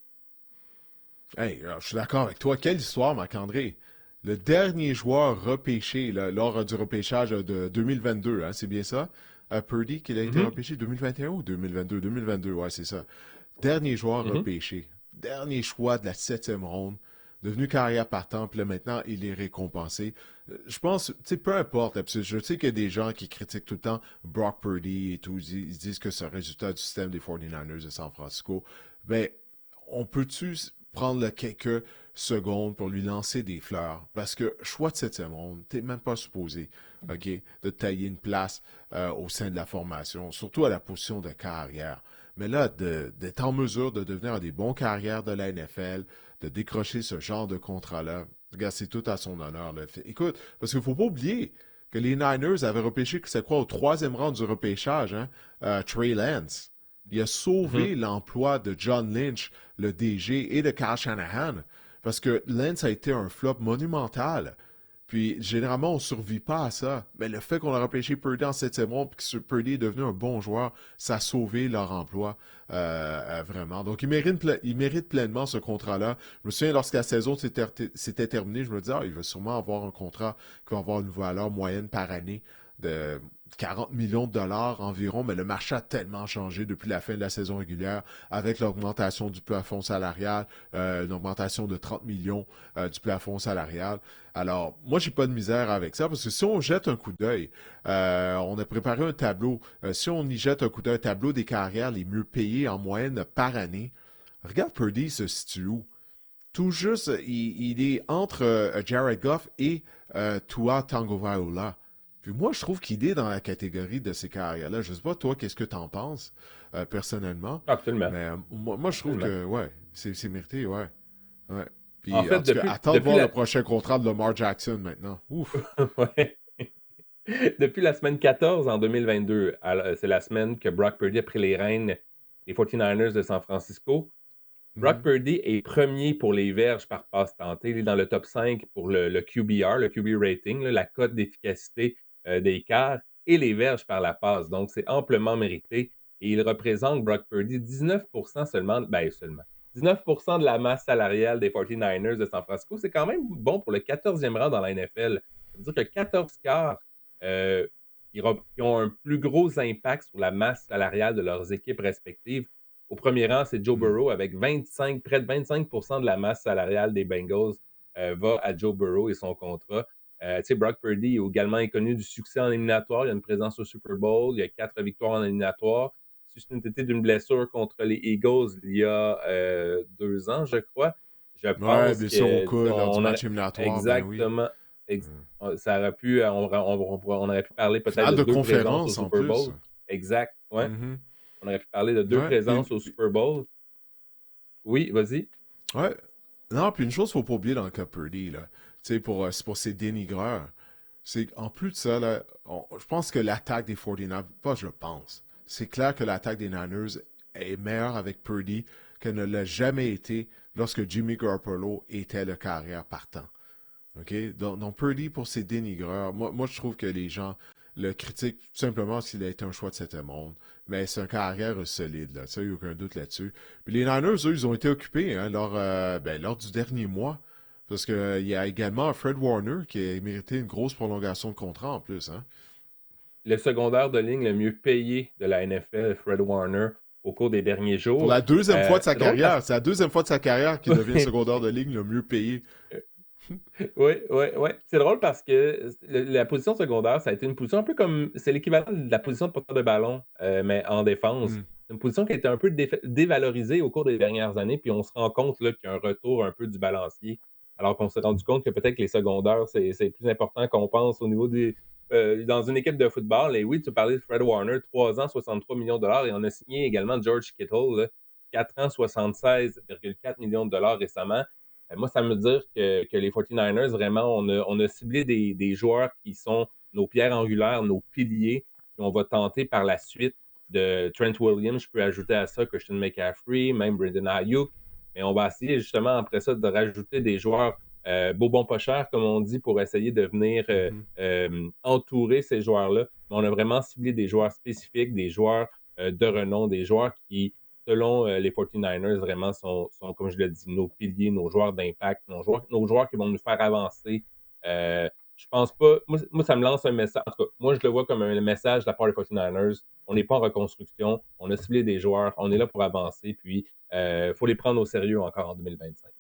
S1: Hey, je suis d'accord avec toi. Quelle histoire, Marc-André. Le dernier joueur repêché là, lors du repêchage de 2022, hein, c'est bien ça? Purdy, qu'il a été
S2: Mhm,
S1: repêché 2021 ou 2022? 2022, ouais, c'est ça. Dernier joueur
S2: mhm.
S1: repêché. Dernier choix de la septième ronde. Devenu carrière partant, puis là maintenant, il est récompensé. Je pense, tu sais, peu importe, là, parce que je sais qu'il y a des gens qui critiquent tout le temps Brock Purdy et tout. Ils disent que c'est un résultat du système des 49ers de San Francisco. Ben, on peut-tu prendre quelques secondes pour lui lancer des fleurs? Parce que choix de septième ronde, t'es même pas supposé, OK, de tailler une place au sein de la formation, surtout à la position de carrière. Mais là, d'être en mesure de devenir un des bons carrières de la NFL, de décrocher ce genre de contrat-là, regarde, c'est tout à son honneur. Là. Écoute, parce qu'il ne faut pas oublier que les Niners avaient repêché, c'est quoi, au troisième rang du repêchage, hein, Trey Lance. Il a
S2: Mhm.
S1: sauvé l'emploi de John Lynch, le DG, et de Kyle Shanahan, parce que Lance a été un flop monumental. Puis, généralement, on ne survit pas à ça. Mais le fait qu'on a repêché Purdy en septième ronde, puis que Purdy est devenu un bon joueur, ça a sauvé leur emploi, vraiment. Donc, il mérite pleinement ce contrat-là. Je me souviens, lorsque la saison s'était terminée, je me disais, ah, il va sûrement avoir un contrat qui va avoir une valeur moyenne par année de 40 millions de dollars environ, mais le marché a tellement changé depuis la fin de la saison régulière avec l'augmentation du plafond salarial, une augmentation de 30 millions du plafond salarial. Alors, moi, j'ai pas de misère avec ça, parce que si on jette un coup d'œil, on a préparé un tableau, si on y jette un coup d'œil, un tableau des carrières les mieux payées en moyenne par année, regarde Purdy se situe où? Tout juste, il est entre Jared Goff et Tua Tagovailoa. Puis moi, je trouve qu'il est dans la catégorie de ces carrières-là. Je sais pas, toi, qu'est-ce que t'en penses, personnellement.
S2: Absolument,
S1: Mais moi, je trouve
S2: absolument.
S1: que, ouais, c'est mérité, ouais. Ouais.
S2: En
S1: Puis, en
S2: fait,
S1: tout cas,
S2: depuis,
S1: attends de
S2: depuis
S1: voir le
S2: la,
S1: prochain contrat de Lamar Jackson maintenant. Ouf.
S2: ouais. Depuis la semaine 14 en 2022, c'est la semaine que Brock Purdy a pris les rênes des 49ers de San Francisco. Brock
S1: Mhm.
S2: Purdy est premier pour les verges par passe tentée. Il est dans le top 5 pour le QBR, le QB rating, là, la cote d'efficacité des quarts, et les verges par la passe. Donc, c'est amplement mérité. Et il représente, Brock Purdy, 19% seulement, ben seulement, 19% de la masse salariale des 49ers de San Francisco. C'est quand même bon pour le 14e rang dans la NFL. Ça veut dire que 14 quarts euh, qui ont un plus gros impact sur la masse salariale de leurs équipes respectives. Au premier rang, c'est Joe
S1: Mhm.
S2: Burrow avec près de 25% de la masse salariale des Bengals va à Joe Burrow et son contrat. Tu sais, Brock Purdy est également connu du succès en éliminatoire. Il a une présence au Super Bowl. Il y a 4 victoires en éliminatoire. Suscité d'une blessure contre les Eagles il y a 2 ans, je crois. Je
S1: Ouais,
S2: pense
S1: bien sûr, au
S2: que
S1: coude, lors du
S2: on aurait
S1: match éliminatoire, ben oui.
S2: exactement, ça aurait pu, on aurait pu parler peut-être
S1: Finale
S2: de
S1: de
S2: 2 présences au
S1: conférence, en
S2: Super
S1: plus.
S2: Bowl. Exact, ouais.
S1: Mhm.
S2: On aurait pu parler de deux
S1: Ouais,
S2: présences au Super Bowl. Oui, vas-y.
S1: ouais. Non, puis une chose qu'il faut pas oublier dans le cas Purdy, là, tu sais, c'est pour ces dénigreurs, c'est qu'en plus de ça, là, je pense que l'attaque des 49ers, pas je pense, c'est clair que l'attaque des Niners est meilleure avec Purdy qu'elle ne l'a jamais été lorsque Jimmy Garoppolo était le carrière partant. OK? Donc Purdy, pour ses dénigreurs, moi, je trouve que les gens le critiquent tout simplement parce qu'il a été un choix de septième monde. Mais c'est un carrière solide, là. Ça, il n'y a aucun doute là-dessus. Puis les Niners, eux, ils ont été occupés hein, lors du dernier mois. Parce qu'il y a également Fred Warner qui a mérité une grosse prolongation de contrat en plus. Hein.
S2: Le secondaire de ligne le mieux payé de la NFL, Fred Warner, au cours des derniers
S1: Pour
S2: jours.
S1: la deuxième fois de sa
S2: C'est drôle parce
S1: carrière. C'est la deuxième fois de sa carrière qu'il devient le secondaire de ligne le mieux payé.
S2: oui, oui, oui. C'est drôle parce que la position secondaire, ça a été une position un peu comme. C'est l'équivalent de la position de porteur de ballon, mais en défense.
S1: Hmm.
S2: C'est une position qui a été un peu dévalorisée au cours des dernières années, puis on se rend compte là, qu'il y a un retour un peu du balancier. Alors qu'on s'est rendu compte que peut-être que les secondaires, c'est plus important qu'on pense au niveau des. Dans une équipe de football. Et oui, tu parlais de Fred Warner, 3 ans, 63 millions de dollars, et on a signé également George Kittle, là, 4 ans, 76,4 millions de dollars récemment. Moi, ça veut dire que les 49ers, vraiment, on a ciblé des joueurs qui sont nos pierres angulaires, nos piliers, puis on va tenter par la suite de Trent Williams. Je peux ajouter à ça Christian McCaffrey, même Brendan Ayuk. mais on va essayer justement après ça de rajouter des joueurs beau bon pas cher, comme on dit, pour essayer de venir
S1: Mhm.
S2: entourer ces joueurs-là. Mais on a vraiment ciblé des joueurs spécifiques, des joueurs de renom, des joueurs qui, selon les 49ers, vraiment sont, comme je l'ai dit, nos piliers, nos joueurs d'impact, nos joueurs qui vont nous faire avancer. Je pense pas. Moi, ça me lance un message. En tout cas, moi, je le vois comme un message de la part des 49ers. On n'est pas en reconstruction. On a ciblé des joueurs. On est là pour avancer. Puis, il faut les prendre au sérieux encore en 2025.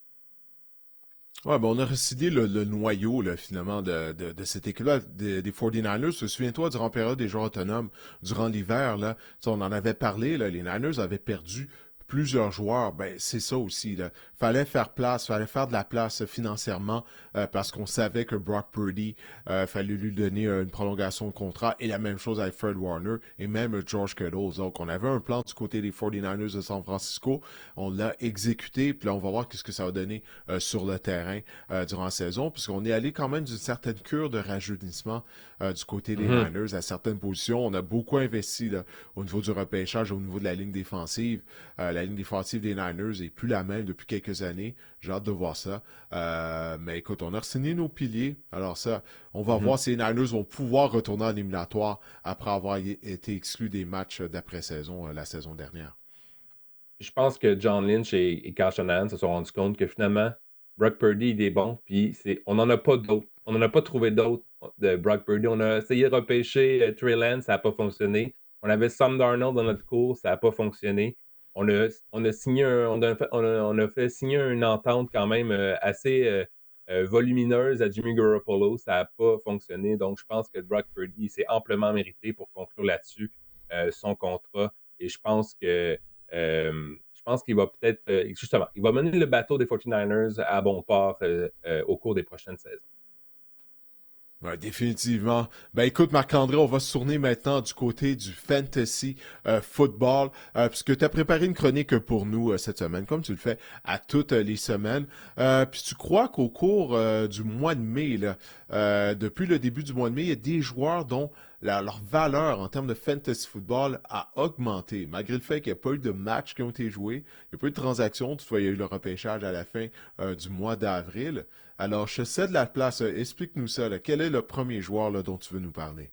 S1: Ouais, ben on a recidé le noyau, là, finalement, de cette équipe-là, des 49ers. Souviens-toi, durant la période des joueurs autonomes, durant l'hiver, là, tu sais, on en avait parlé, là, les Niners avaient perdu plusieurs joueurs. Ben, c'est ça aussi, là. Fallait faire de la place financièrement, parce qu'on savait que Brock Purdy, fallait lui donner une prolongation de contrat, et la même chose avec Fred Warner, et même George Kittle. Donc, on avait un plan du côté des 49ers de San Francisco, on l'a exécuté, puis là, on va voir qu'est-ce que ça va donner sur le terrain durant la saison, puisqu'on est allé quand même d'une certaine cure de rajeunissement du côté des
S2: Mhm.
S1: Niners à certaines positions. On a beaucoup investi là, au niveau du repêchage, au niveau de la ligne défensive. La ligne défensive des Niners est plus la même depuis quelques années. J'ai hâte de voir ça. Mais écoute, on a signé nos piliers. Alors ça, on va
S2: Mhm.
S1: voir si les Niners vont pouvoir retourner en éliminatoire après avoir été exclus des matchs d'après-saison la saison dernière.
S2: Je pense que John Lynch et Kyle Shanahan se sont rendus compte que finalement, Brock Purdy, il est bon, puis on n'en a pas d'autres. On n'en a pas trouvé d'autres de Brock Purdy. On a essayé de repêcher Trey Lance, ça n'a pas fonctionné. On avait Sam Darnold dans notre cours, ça n'a pas fonctionné. On a signé on a fait signer une entente quand même assez volumineuse à Jimmy Garoppolo, ça n'a pas fonctionné. Donc, je pense que Brock Purdy s'est amplement mérité pour conclure là-dessus son contrat. Et je pense qu'il va peut-être, justement, il va mener le bateau des 49ers à bon port au cours des prochaines saisons.
S1: Ouais, définitivement. Ben écoute, Marc-André, on va se tourner maintenant du côté du fantasy football, puisque tu as préparé une chronique pour nous cette semaine, comme tu le fais à toutes les semaines. Puis tu crois qu'au cours du mois de mai, là, depuis le début du mois de mai, il y a des joueurs dont leur valeur en termes de fantasy football a augmenté, malgré le fait qu'il n'y a pas eu de matchs qui ont été joués, il n'y a pas eu de transactions, toutefois il y a eu le repêchage à la fin du mois d'avril. Alors, je cède la place. Explique-nous ça. Là. Quel est le premier joueur là, dont tu veux nous parler?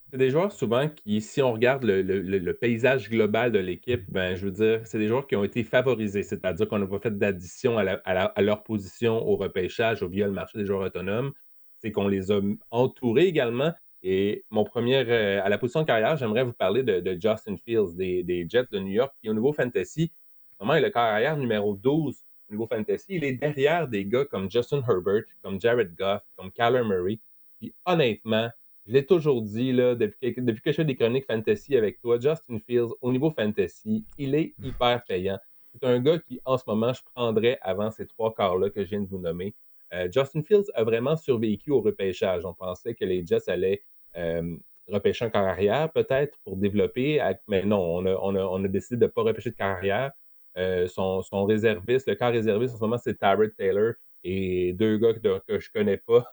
S2: C'est des joueurs souvent qui, si on regarde le paysage global de l'équipe, ben, je veux dire, c'est des joueurs qui ont été favorisés, c'est-à-dire qu'on n'a pas fait d'addition à leur position au repêchage ou via le marché des joueurs autonomes. C'est qu'on les a entourés également. Et mon premier, à la position de carrière, j'aimerais vous parler de Justin Fields, des Jets de New York, qui au niveau fantasy, vraiment, est le carrière numéro 12 au niveau fantasy. Il est derrière des gars comme Justin Herbert, comme Jared Goff, comme Kyler Murray. Puis honnêtement, je l'ai toujours dit, là, depuis que je fais des chroniques fantasy avec toi, Justin Fields, au niveau fantasy, il est hyper payant. C'est un gars qui, en ce moment, je prendrais avant ces trois quarts-là que je viens de vous nommer. Justin Fields a vraiment survécu au repêchage. On pensait que les Jets allaient euh, repêcher un corps arrière, peut-être, pour développer. Mais non, on a décidé de ne pas repêcher de carrière. Son réserviste, le corps réserviste en ce moment, c'est Tyrod Taylor et deux gars que je connais pas.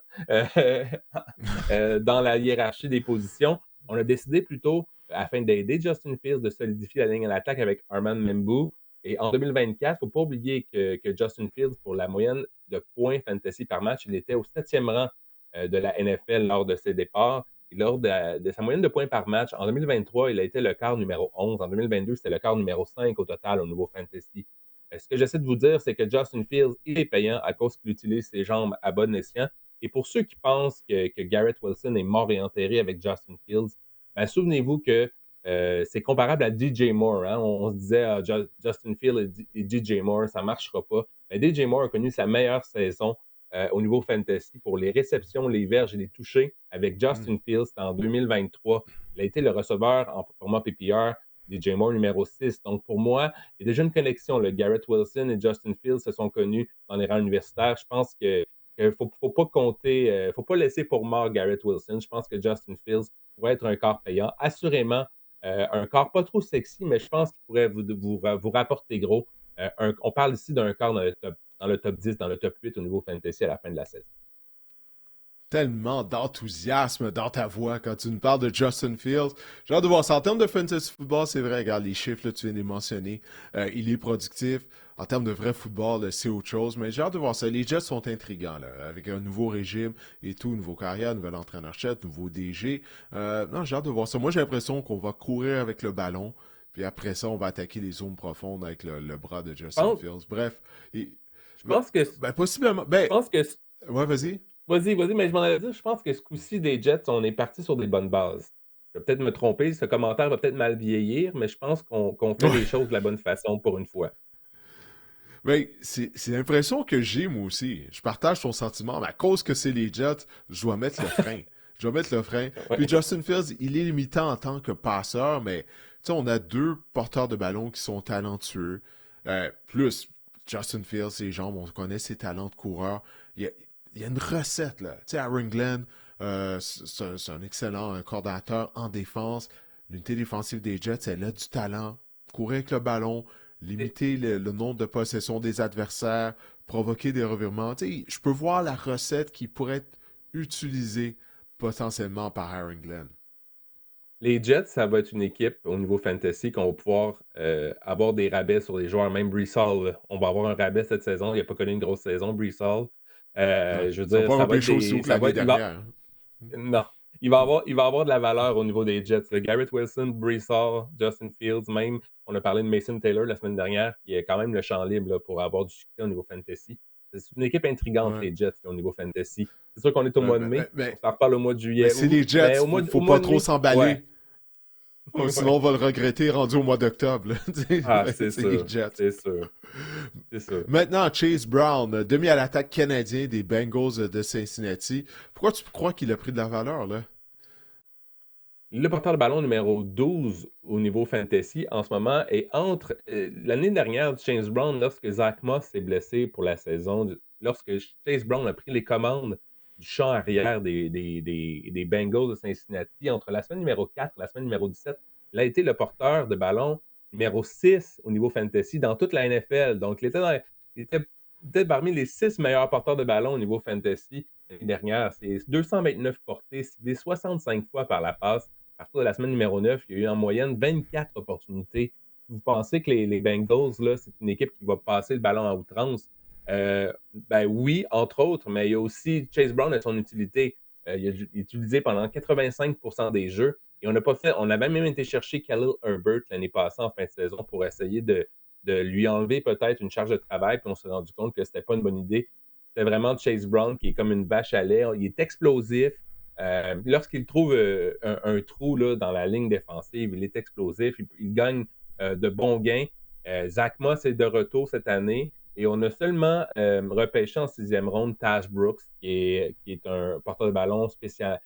S2: Euh, dans la hiérarchie des positions. On a décidé plutôt, afin d'aider Justin Fields, de solidifier la ligne à l'attaque avec Armand Membu. Et en 2024, il ne faut pas oublier que Justin Fields, pour la moyenne de points fantasy par match, il était au 7e rang de la NFL lors de ses départs. Et lors de sa moyenne de points par match, en 2023, il a été le quart numéro 11. En 2022, c'était le quart numéro 5 au total au niveau fantasy. Ce que j'essaie de vous dire, c'est que Justin Fields, il est payant à cause qu'il utilise ses jambes à bon escient. Et pour ceux qui pensent que Garrett Wilson est mort et enterré avec Justin Fields, ben, souvenez-vous que c'est comparable à DJ Moore. Hein? On se disait Justin Fields et DJ Moore, ça ne marchera pas. Mais DJ Moore a connu sa meilleure saison au niveau fantasy pour les réceptions, les verges et les touchés avec
S1: Hmm.
S2: Justin Fields en 2023. Il a été le receveur en format PPR. DJ Moore numéro 6. Donc, pour moi, il y a déjà une connexion. Le Garrett Wilson et Justin Fields se sont connus dans les rangs universitaires. Je pense que faut pas compter, faut pas laisser pour mort Garrett Wilson. Je pense que Justin Fields pourrait être un corps payant. Assurément, un corps pas trop sexy, mais je pense qu'il pourrait vous rapporter gros. On parle ici d'un corps dans le top 10, dans le top 8 au niveau fantasy à la fin de la saison.
S1: tellement d'enthousiasme dans ta voix quand tu nous parles de Justin Fields. J'ai hâte de voir ça. En termes de fantasy football, c'est vrai, regarde les chiffres, là, tu viens de les mentionner. Il est productif. En termes de vrai football, là, c'est autre chose. Mais j'ai hâte de voir ça. Les Jets sont intrigants, là, avec un nouveau régime et tout, nouveau carrière, nouvel entraîneur-chef, nouveau DG. Non, j'ai hâte de voir ça. Moi, j'ai l'impression qu'on va courir avec le ballon. Puis après ça, on va attaquer les zones profondes avec le bras de
S2: Je
S1: Justin
S2: pense,
S1: Fields. Bref. Et,
S2: je
S1: ben,
S2: pense que,
S1: ben, possiblement.
S2: je
S1: Ben,
S2: pense que,
S1: ouais, vas-y.
S2: vas-y, mais je m'en allais dire, je pense que ce coup-ci des Jets, on est parti sur des bonnes bases. Je vais peut-être me tromper, ce commentaire va peut-être mal vieillir, mais je pense qu'on fait les choses de la bonne façon pour une fois.
S1: Ben, c'est l'impression que j'ai, moi aussi. Je partage ton sentiment, mais à cause que c'est les Jets, je dois mettre le frein. Je dois mettre le frein. Puis
S2: Ouais.
S1: Justin Fields, il est limitant en tant que passeur, mais tu sais, on a deux porteurs de ballon qui sont talentueux. Plus Justin Fields, ses jambes, on connaît ses talents de coureur. Il y a, il y a une recette, là. Tu sais, Aaron Glenn, c'est un excellent coordinateur en défense. L'unité défensive des Jets, elle a du talent. Courir avec le ballon, limiter le nombre de possessions des adversaires, provoquer des revirements. Tu sais, je peux voir la recette qui pourrait être utilisée potentiellement par Aaron Glenn.
S2: Les Jets, ça va être une équipe au niveau fantasy qu'on va pouvoir avoir des rabais sur les joueurs. Même Brees Hall, là, on va avoir un rabais cette saison. Il n'a pas connu une grosse saison, Brees Hall.
S1: Ouais.
S2: Je veux
S1: Ils sont
S2: dire,
S1: pas
S2: ça va être
S1: repêchés aussi
S2: des.
S1: haut que
S2: Ça va
S1: l'année
S2: être,
S1: dernière.
S2: non. Il va avoir de la valeur au niveau des Jets. Le Garrett Wilson, Brees Hall, Justin Fields, même. On a parlé de Mason Taylor la semaine dernière, qui est quand même le champ libre là, pour avoir du succès au niveau fantasy. C'est une équipe intrigante,
S1: Ouais.
S2: les Jets, au niveau fantasy. C'est sûr qu'on est au
S1: Ouais,
S2: mois de mai. On s'en reparle au mois de
S1: mais
S2: juillet,
S1: c'est
S2: août.
S1: les Jets.
S2: Mais
S1: Faut
S2: au mois
S1: pas
S2: de
S1: trop
S2: mai, ouais.
S1: s'emballer. Sinon,
S2: Ouais.
S1: on va le regretter rendu au mois d'octobre. Là.
S2: Ah,
S1: C'est les Jets.
S2: c'est sûr, c'est sûr.
S1: Maintenant, Chase Brown, demi à l'attaque canadien des Bengals de Cincinnati. Pourquoi tu crois qu'il a pris de la valeur, là?
S2: Le porteur de ballon numéro 12 au niveau fantasy en ce moment est entre l'année dernière, Chase Brown, lorsque Zach Moss s'est blessé pour la saison, lorsque Chase Brown a pris les commandes du champ arrière des Bengals de Cincinnati, entre la semaine numéro 4 et la semaine numéro 17, il a été le porteur de ballon numéro 6 au niveau fantasy dans toute la NFL. Donc, il était peut-être parmi les 6 meilleurs porteurs de ballon au niveau fantasy l'année dernière. C'est 229 portées, ciblées 65 fois par la passe. À partir de la semaine numéro 9, il y a eu en moyenne 24 opportunités. Vous pensez que les Bengals, là, c'est une équipe qui va passer le ballon à outrance? Ben oui, entre autres, mais il y a aussi Chase Brown et son utilité. Il est utilisé pendant 85% des jeux. Et on avait même été chercher Khalil Herbert l'année passée en fin de saison pour essayer de lui enlever peut-être une charge de travail, puis on s'est rendu compte que c'était pas une bonne idée. C'était vraiment Chase Brown qui est comme une vache à lait. Il est explosif. Lorsqu'il trouve un trou là, dans la ligne défensive, il est explosif, il gagne de bons gains. Zach Moss est de retour cette année et on a seulement repêché en sixième ronde Taj Brooks, qui est un porteur de ballon spécial,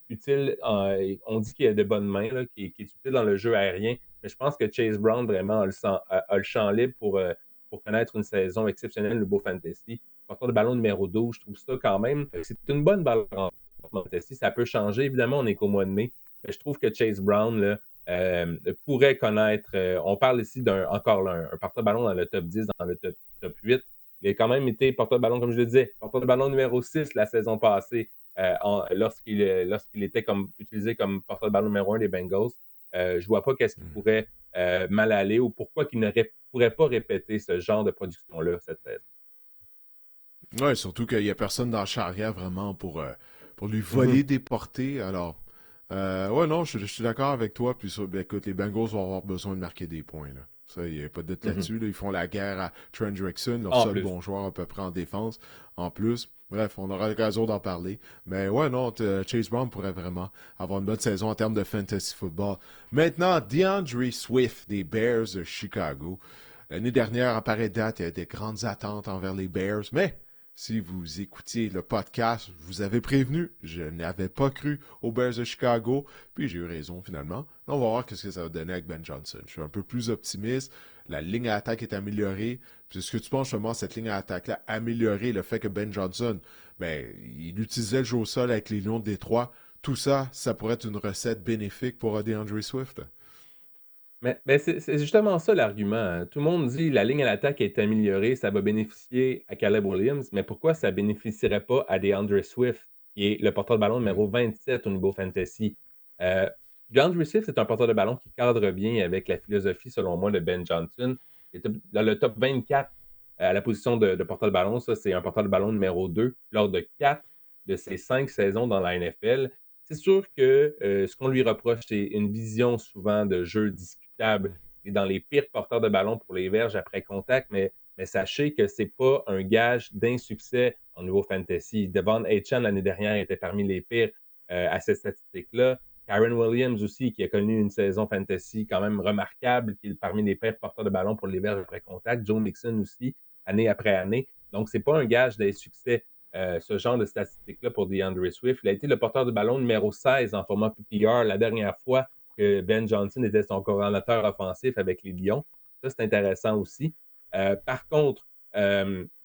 S2: utile. On dit qu'il a de bonnes mains, là, qui est utile dans le jeu aérien, mais je pense que Chase Brown vraiment a le champ libre pour connaître une saison exceptionnelle de beau fantasy. Porteur de ballon numéro 12, je trouve ça quand même, c'est une bonne balance. Ça peut changer. Évidemment, on est qu'au mois de mai. Mais je trouve que Chase Brown là, pourrait connaître. On parle ici encore là, un porteur-ballon dans le top 10, dans le top 8. Il a quand même été porteur-ballon, comme je le disais, porteur-ballon numéro 6 la saison passée, lorsqu'il était utilisé comme porteur-ballon numéro 1 des Bengals. Je ne vois pas qu'est-ce qui pourrait mal aller ou pourquoi qu'il ne pourrait pas répéter ce genre de production-là cette saison.
S1: Ouais, surtout qu'il n'y a personne dans la charrière vraiment pour lui voler
S2: Mhm.
S1: des portées. Alors, ouais, non, je suis d'accord avec toi. Puis ça, ben, écoute, les Bengals vont avoir besoin de marquer des points. Là. Ça, il n'y a pas de doute
S2: Mhm.
S1: là-dessus. Là. Ils font la guerre à Trent Rickson, leur
S2: En
S1: seul
S2: plus.
S1: bon joueur à peu près en défense. En plus, bref, on aura l'occasion d'en parler. Mais ouais, non, Chase Brown pourrait vraiment avoir une bonne saison en termes de fantasy football. Maintenant, DeAndre Swift des Bears de Chicago. L'année dernière, à pareille date, il y a des grandes attentes envers les Bears, mais si vous écoutiez le podcast, je vous avais prévenu, je n'avais pas cru aux Bears de Chicago, puis j'ai eu raison finalement. On va voir ce que ça va donner avec Ben Johnson. Je suis un peu plus optimiste, la ligne à attaque est améliorée, puis est-ce que tu penses justement cette ligne à attaque-là améliorer le fait que Ben Johnson, ben, il utilisait le jeu au sol avec les Lions de Détroit, tout ça, ça pourrait être une recette bénéfique pour DeAndre Swift?
S2: Mais c'est justement ça l'argument, hein. Tout le monde dit la ligne à l'attaque est améliorée, ça va bénéficier à Caleb Williams, mais pourquoi ça bénéficierait pas à DeAndre Swift? qui est le porteur de ballon numéro 27 au niveau fantasy. Euh, DeAndre Swift, c'est un porteur de ballon qui cadre bien avec la philosophie, selon moi, de Ben Johnson. Il est dans le top 24 à la position de porteur de ballon. Ça, c'est un porteur de ballon numéro 2 lors de 4 de ses 5 saisons dans la NFL. C'est sûr que ce qu'on lui reproche, c'est une vision souvent de jeu discutable. Il est dans les pires porteurs de ballon pour les verges après contact, mais sachez que ce n'est pas un gage d'insuccès au niveau fantasy. Devon Achane, l'année dernière, était parmi les pires à cette statistique-là. Karen Williams aussi, qui a connu une saison fantasy quand même remarquable, qui est parmi les pires porteurs de ballon pour les verges après contact. Joe Mixon aussi, année après année. Donc, ce n'est pas un gage d'insuccès, ce genre de statistiques-là pour DeAndre Swift. Il a été le porteur de ballon numéro 16 en format PPR la dernière fois que Ben Johnson était son coordonnateur offensif avec les Lions. Ça, c'est intéressant aussi. Par contre,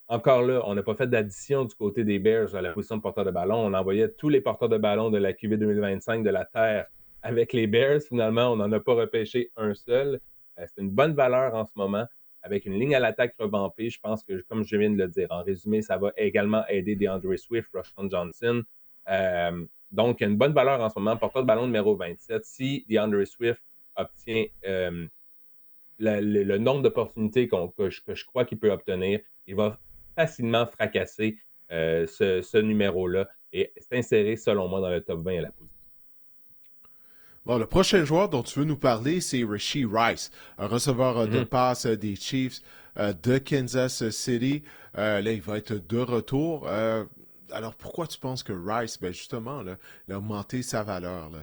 S2: encore là, on n'a pas fait d'addition du côté des Bears à la position de porteur de ballon. On envoyait tous les porteurs de ballon de la QV 2025 de la Terre avec les Bears. Finalement, on n'en a pas repêché un seul. C'est une bonne valeur en ce moment avec une ligne à l'attaque revampée. Je pense que, comme je viens de le dire, en résumé, ça va également aider DeAndre Swift, Roschon Johnson. Donc, il y a une bonne valeur en ce moment. Porteur de ballon numéro 27. Si DeAndre Swift obtient le nombre d'opportunités que je crois qu'il peut obtenir, il va facilement fracasser ce numéro-là et s'insérer, selon moi, dans le top 20 à la position.
S1: Bon, le prochain joueur dont tu veux nous parler, c'est Rashee Rice, un receveur de passe des Chiefs de Kansas City. Là, il va être de retour. Alors, pourquoi tu penses que Rice, ben justement, là, il a augmenté sa valeur? Là?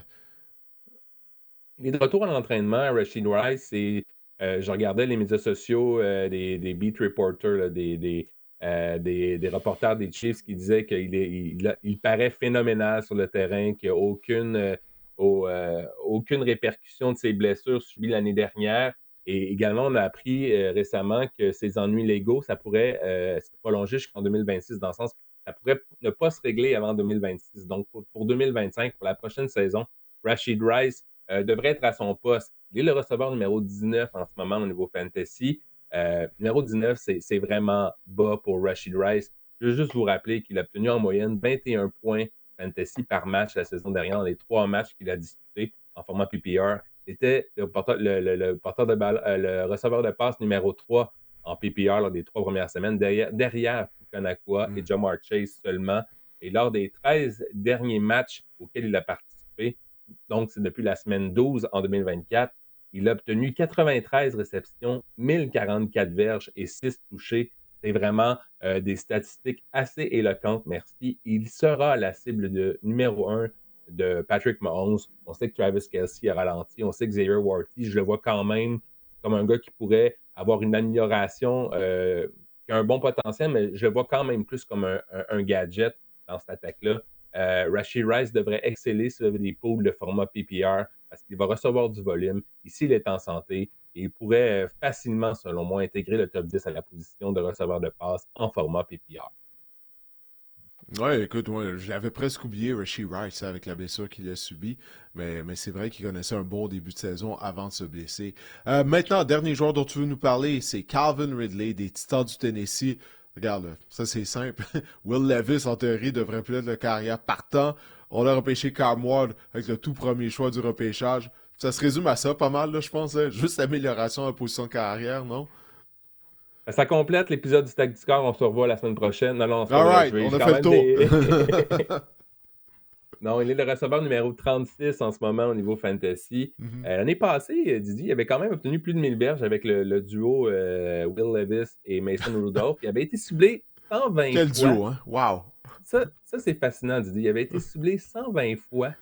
S2: Il est de retour à l'entraînement, Rashee Rice, et je regardais les médias sociaux des beat reporters, là, des reporters des Chiefs qui disaient qu'il paraît phénoménal sur le terrain, qu'il n'y a aucune répercussion de ses blessures subies l'année dernière. Et également, on a appris récemment que ses ennuis légaux, ça pourrait se prolonger jusqu'en 2026, dans le sens que ça pourrait ne pas se régler avant 2026. Donc, pour 2025, pour la prochaine saison, Rashee Rice devrait être à son poste. Il est le receveur numéro 19 en ce moment au niveau fantasy. Numéro 19, c'est vraiment bas pour Rashee Rice. Je veux juste vous rappeler qu'il a obtenu en moyenne 21 points fantasy par match la saison dernière dans les 3 matchs qu'il a disputés en format PPR. C'était le receveur de passe numéro 3 en PPR lors des 3 premières semaines, derrière Puka et Ja'Marr Chase seulement. Et lors des 13 derniers matchs auxquels il a participé, donc c'est depuis la semaine 12 en 2024, il a obtenu 93 réceptions, 1044 verges et 6 touchés. C'est vraiment des statistiques assez éloquentes, merci. Il sera la cible de numéro 1 de Patrick Mahomes. On sait que Travis Kelce a ralenti. On sait que Xavier Worthy, je le vois quand même comme un gars qui pourrait avoir une amélioration, qui a un bon potentiel, mais je le vois quand même plus comme un gadget dans cette attaque-là. Rashee Rice devrait exceller sur des poules de format PPR parce qu'il va recevoir du volume. Ici, il est en santé et il pourrait facilement, selon moi, intégrer le top 10 à la position de receveur de passe en format PPR.
S1: Ouais, écoute, moi, j'avais presque oublié Rashee Rice avec la blessure qu'il a subie, mais c'est vrai qu'il connaissait un bon début de saison avant de se blesser. Maintenant, dernier joueur dont tu veux nous parler, c'est Calvin Ridley des Titans du Tennessee. Regarde, là, ça c'est simple. Will Levis, en théorie, devrait plus être le carrière partant. On a repêché Cam Ward avec le tout premier choix du repêchage. Ça se résume à ça pas mal, là, je pense. Hein? Juste amélioration en position de carrière, non?
S2: Ça complète l'épisode du Stack Discord. On se revoit la semaine prochaine. Non, c'est pas vrai.
S1: Alright, on a fait le tour.
S2: Non, il est le receveur numéro 36 en ce moment au niveau fantasy. L'année passée, Didi, il avait quand même obtenu plus de 1000 berges avec le duo Will Levis et Mason Rudolph. Il avait été ciblé 120
S1: Quel
S2: fois.
S1: duo, hein? Wow!
S2: Ça c'est fascinant, Didi. Il avait été ciblé 120 fois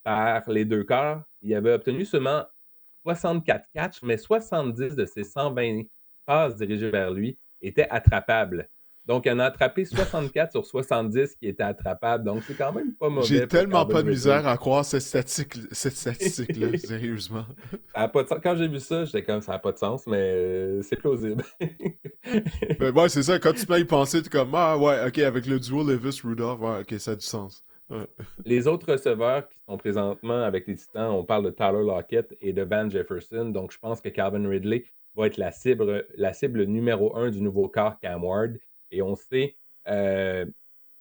S2: par les deux corps. Il avait obtenu seulement 64 catchs, mais 70 de ces 120 passes dirigées vers lui étaient attrapables. Donc, il en a attrapé 64 sur 70 qui étaient attrapables. Donc, c'est quand même pas mauvais.
S1: J'ai tellement
S2: pour
S1: pas de
S2: Calvin
S1: misère
S2: Ridley.
S1: à croire cette statistique-là, sérieusement.
S2: Ça a pas de sens. Quand j'ai vu ça, j'étais comme ça n'a pas de sens, mais c'est plausible.
S1: Mais ouais, c'est ça, quand tu peux y penser, t'es comme, ah ouais, ok, avec le duo Levis-Rudolph, ouais, ok, ça a du sens. Ouais.
S2: Les autres receveurs qui sont présentement avec les Titans, on parle de Tyler Lockett et de Van Jefferson. Donc, je pense que Calvin Ridley va être la cible numéro 1 du nouveau corps Cam Ward. Et on sait,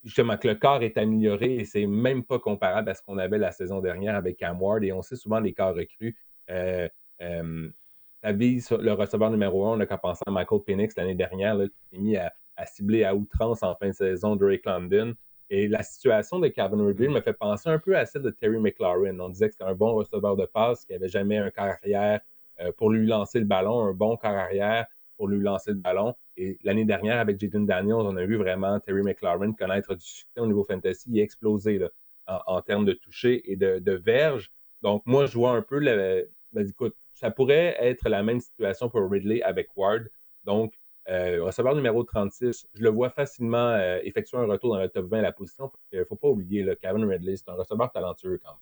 S2: justement que le corps est amélioré et c'est même pas comparable à ce qu'on avait la saison dernière avec Cam Ward. Et on sait souvent les corps recrues. Euh, euh, Ça vise le receveur numéro 1. On n'a qu'à penser à Michael Penix l'année dernière, là, qui s'est mis à cibler à outrance en fin de saison Drake London. Et la situation de Calvin Ridley me fait penser un peu à celle de Terry McLaurin. On disait que c'était un bon receveur de passe, qui n'avait jamais un corps arrière pour lui lancer le ballon, un bon corps arrière pour lui lancer le ballon. Et l'année dernière, avec Jaden Daniels, on a vu vraiment Terry McLaurin connaître du succès au niveau fantasy. Il a explosé là, en termes de toucher et de verge. Donc, moi, je vois un peu écoute, ça pourrait être la même situation pour Ridley avec Ward. Donc, receveur numéro 36, je le vois facilement effectuer un retour dans le top 20 à la position. Parce qu'il ne faut pas oublier, là, Calvin Ridley, c'est un receveur talentueux quand même.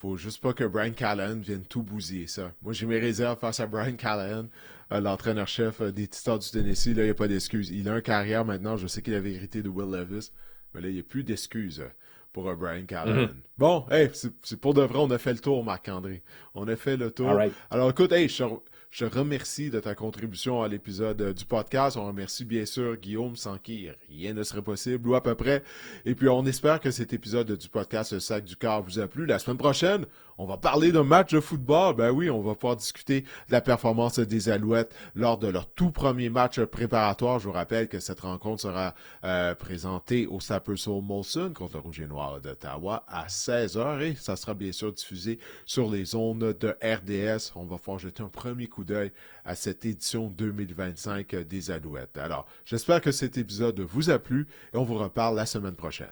S1: Faut juste pas que Brian Callahan vienne tout bousiller ça. Moi, j'ai mes réserves face à Brian Callahan, l'entraîneur-chef des Titans du Tennessee. Là, il n'y a pas d'excuses. Il a une carrière maintenant. Je sais qu'il avait hérité de Will Levis. Mais là, il n'y a plus d'excuses pour Brian Callahan.
S2: Mm-hmm.
S1: Bon, hey, c'est pour de vrai, on a fait le tour, Marc-André. On a fait le tour.
S2: All right.
S1: Alors, écoute, hey, je remercie de ta contribution à l'épisode du podcast. On remercie bien sûr Guillaume, sans qui rien ne serait possible, ou à peu près. Et puis, on espère que cet épisode du podcast Le Sac du Cœur vous a plu. La semaine prochaine, on va parler d'un match de football. Ben oui, on va pouvoir discuter de la performance des Alouettes lors de leur tout premier match préparatoire. Je vous rappelle que cette rencontre sera présentée au Saperso Molson contre le Rouge et Noir d'Ottawa à 16h et ça sera bien sûr diffusé sur les ondes de RDS. On va pouvoir jeter un premier coup d'œil à cette édition 2025 des Alouettes. Alors, j'espère que cet épisode vous a plu et on vous reparle la semaine prochaine.